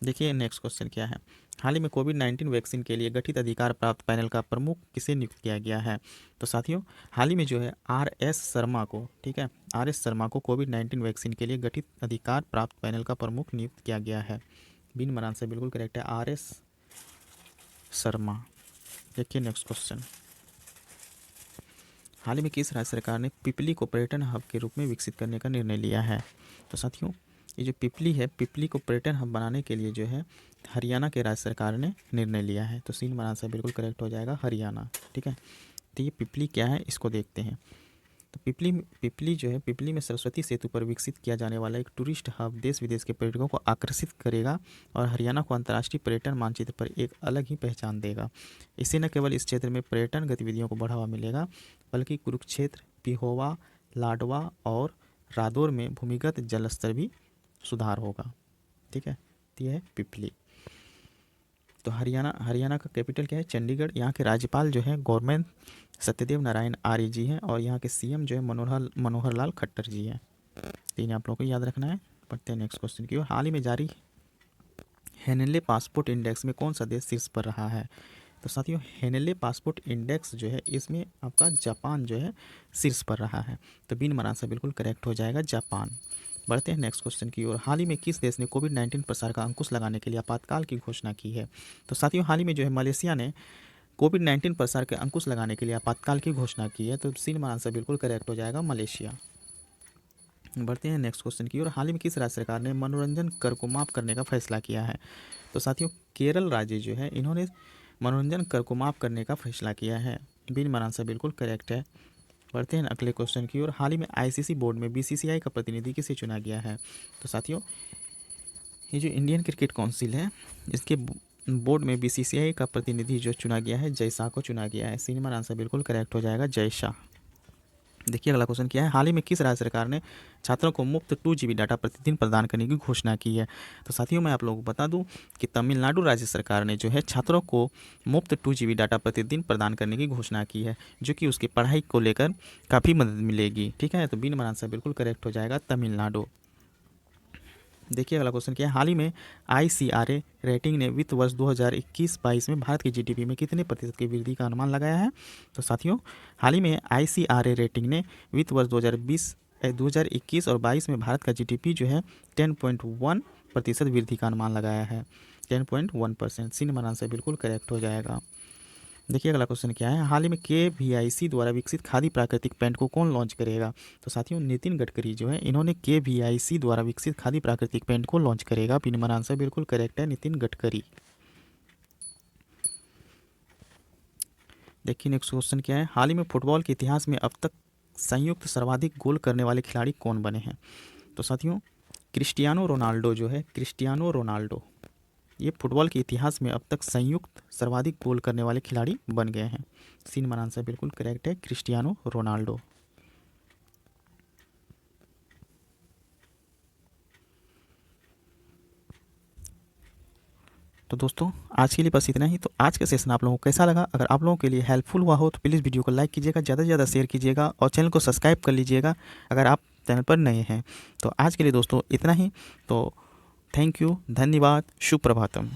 Speaker 1: देखिए नेक्स्ट क्वेश्चन क्या है, हाल ही में कोविड-19 वैक्सीन के लिए गठित अधिकार प्राप्त पैनल का प्रमुख किसे नियुक्त किया गया है? तो साथियों हाल ही में जो है RS शर्मा को, ठीक है, RS शर्मा को कोविड-19 वैक्सीन के लिए गठित अधिकार प्राप्त पैनल का प्रमुख नियुक्त किया गया है। बी नंबर आंसर बिल्कुल करेक्ट है, RS शर्मा। देखिए नेक्स्ट क्वेश्चन, हाल ही में किस राज्य सरकार ने पिपली को पर्यटन हब के रूप में विकसित करने का निर्णय लिया है? तो साथियों ये जो पिपली है, पिपली को पर्यटन हब बनाने के लिए जो है हरियाणा के राज्य सरकार ने निर्णय लिया है। तो सी नंबर आंसर बिल्कुल करेक्ट हो जाएगा, हरियाणा। ठीक है, तो ये पिपली क्या है इसको देखते हैं। तो पिपली जो है, पिपली में सरस्वती सेतु पर विकसित किया जाने वाला एक टूरिस्ट हब देश विदेश के पर्यटकों को आकर्षित करेगा और हरियाणा को अंतर्राष्ट्रीय पर्यटन मानचित्र पर एक अलग ही पहचान देगा। इससे न केवल इस क्षेत्र में पर्यटन गतिविधियों को बढ़ावा मिलेगा, बल्कि कुरुक्षेत्र, पिहोवा, लाडवा और रादौर में भूमिगत जल स्तर भी सुधार होगा। ठीक है, तो यह है पिपली। तो हरियाणा का कैपिटल क्या है? चंडीगढ़। यहाँ के राज्यपाल जो है गवर्नमेंट सत्यदेव नारायण आर्य जी हैं और यहाँ के CM जो है मनोहर लाल खट्टर जी हैं। तीन आप लोगों को याद रखना है। पढ़ते हैं नेक्स्ट क्वेश्चन की ओर। हाल ही में जारी हेनेले पासपोर्ट इंडेक्स में कौन सा देश शीर्ष पर रहा है? तो साथियों हेनेले पासपोर्ट इंडेक्स जो है इसमें आपका जापान जो है शीर्ष पर रहा है। तो बी नंबर आंसर बिल्कुल करेक्ट हो जाएगा, जापान। बढ़ते हैं नेक्स्ट क्वेश्चन की ओर। हाल ही में किस देश ने कोविड-19 प्रसार का अंकुश लगाने के लिए आपातकाल की घोषणा की है? तो साथियों हाल ही में जो है मलेशिया ने कोविड-19 प्रसार के अंकुश लगाने के लिए आपातकाल की घोषणा की है? तो सी नंबर आंसर बिल्कुल करेक्ट हो जाएगा, मलेशिया। बढ़ते हैं नेक्स्ट क्वेश्चन की ओर। हाल ही में किस राज्य सरकार ने मनोरंजन कर को माफ़ करने का फैसला किया है? तो साथियों केरल राज्य जो है इन्होंने मनोरंजन कर को माफ़ करने का फैसला किया है। बी नंबर आंसर बिल्कुल करेक्ट है। बढ़ते हैं अगले क्वेश्चन की ओर। हाल ही में आईसीसी बोर्ड में बीसीसीआई का प्रतिनिधि किसे चुना गया है? तो साथियों ये जो इंडियन क्रिकेट काउंसिल है इसके बोर्ड में बीसीसीआई का प्रतिनिधि जो चुना गया है जय शाह को चुना गया है। सी नंबर आंसर बिल्कुल करेक्ट हो जाएगा, जय शाह। देखिए अगला क्वेश्चन क्या है। हाल ही में किस राज्य सरकार ने छात्रों को मुफ्त 2 GB डाटा प्रतिदिन प्रदान करने की घोषणा की है? तो साथियों मैं आप लोगों को बता दूं कि तमिलनाडु राज्य सरकार ने जो है छात्रों को मुफ्त 2 GB डाटा प्रतिदिन प्रदान करने की घोषणा की है, जो कि उसकी पढ़ाई को लेकर काफ़ी मदद मिलेगी। ठीक है, तो बी नंबर आंसर बिल्कुल करेक्ट हो जाएगा, तमिलनाडु। देखिए अगला क्वेश्चन क्या है। हाल ही में ICRA रेटिंग ने वित्त वर्ष 2021-22 में भारत की जीडीपी में कितने प्रतिशत की वृद्धि का अनुमान लगाया है? तो साथियों हाल ही में ICRA रेटिंग ने वित्त वर्ष 2021 और 22 में भारत का जीडीपी जो है 10.1% वृद्धि का अनुमान लगाया है, 10.1%। सी नंबर आंसर बिल्कुल करेक्ट हो जाएगा। देखिए अगला क्वेश्चन क्या है। हाल ही में KVIC द्वारा विकसित खादी प्राकृतिक पेंट को कौन लॉन्च करेगा? तो साथियों नितिन गडकरी जो है इन्होंने KVIC द्वारा विकसित खादी प्राकृतिक पेंट को लॉन्च करेगा। बी नंबर आंसर बिल्कुल करेक्ट है, नितिन गडकरी। देखिए नेक्स्ट क्वेश्चन क्या है। हाल ही में फुटबॉल के इतिहास में अब तक संयुक्त सर्वाधिक गोल करने वाले खिलाड़ी कौन बने हैं? तो साथियों क्रिस्टियानो रोनाल्डो जो है, क्रिस्टियानो रोनाल्डो ये फुटबॉल के इतिहास में अब तक संयुक्त सर्वाधिक गोल करने वाले खिलाड़ी बन गए हैं। सी नंबर आंसर बिल्कुल करेक्ट है, क्रिस्टियानो रोनाल्डो। तो दोस्तों आज के लिए बस इतना ही। तो आज का सेशन आप लोगों को कैसा लगा? अगर आप लोगों के लिए हेल्पफुल हुआ हो तो प्लीज़ वीडियो को लाइक कीजिएगा, ज़्यादा से ज़्यादा शेयर कीजिएगा और चैनल को सब्सक्राइब कर लीजिएगा अगर आप चैनल पर नए हैं। तो आज के लिए दोस्तों इतना ही। तो थैंक यू, धन्यवाद, शुभ प्रभातम।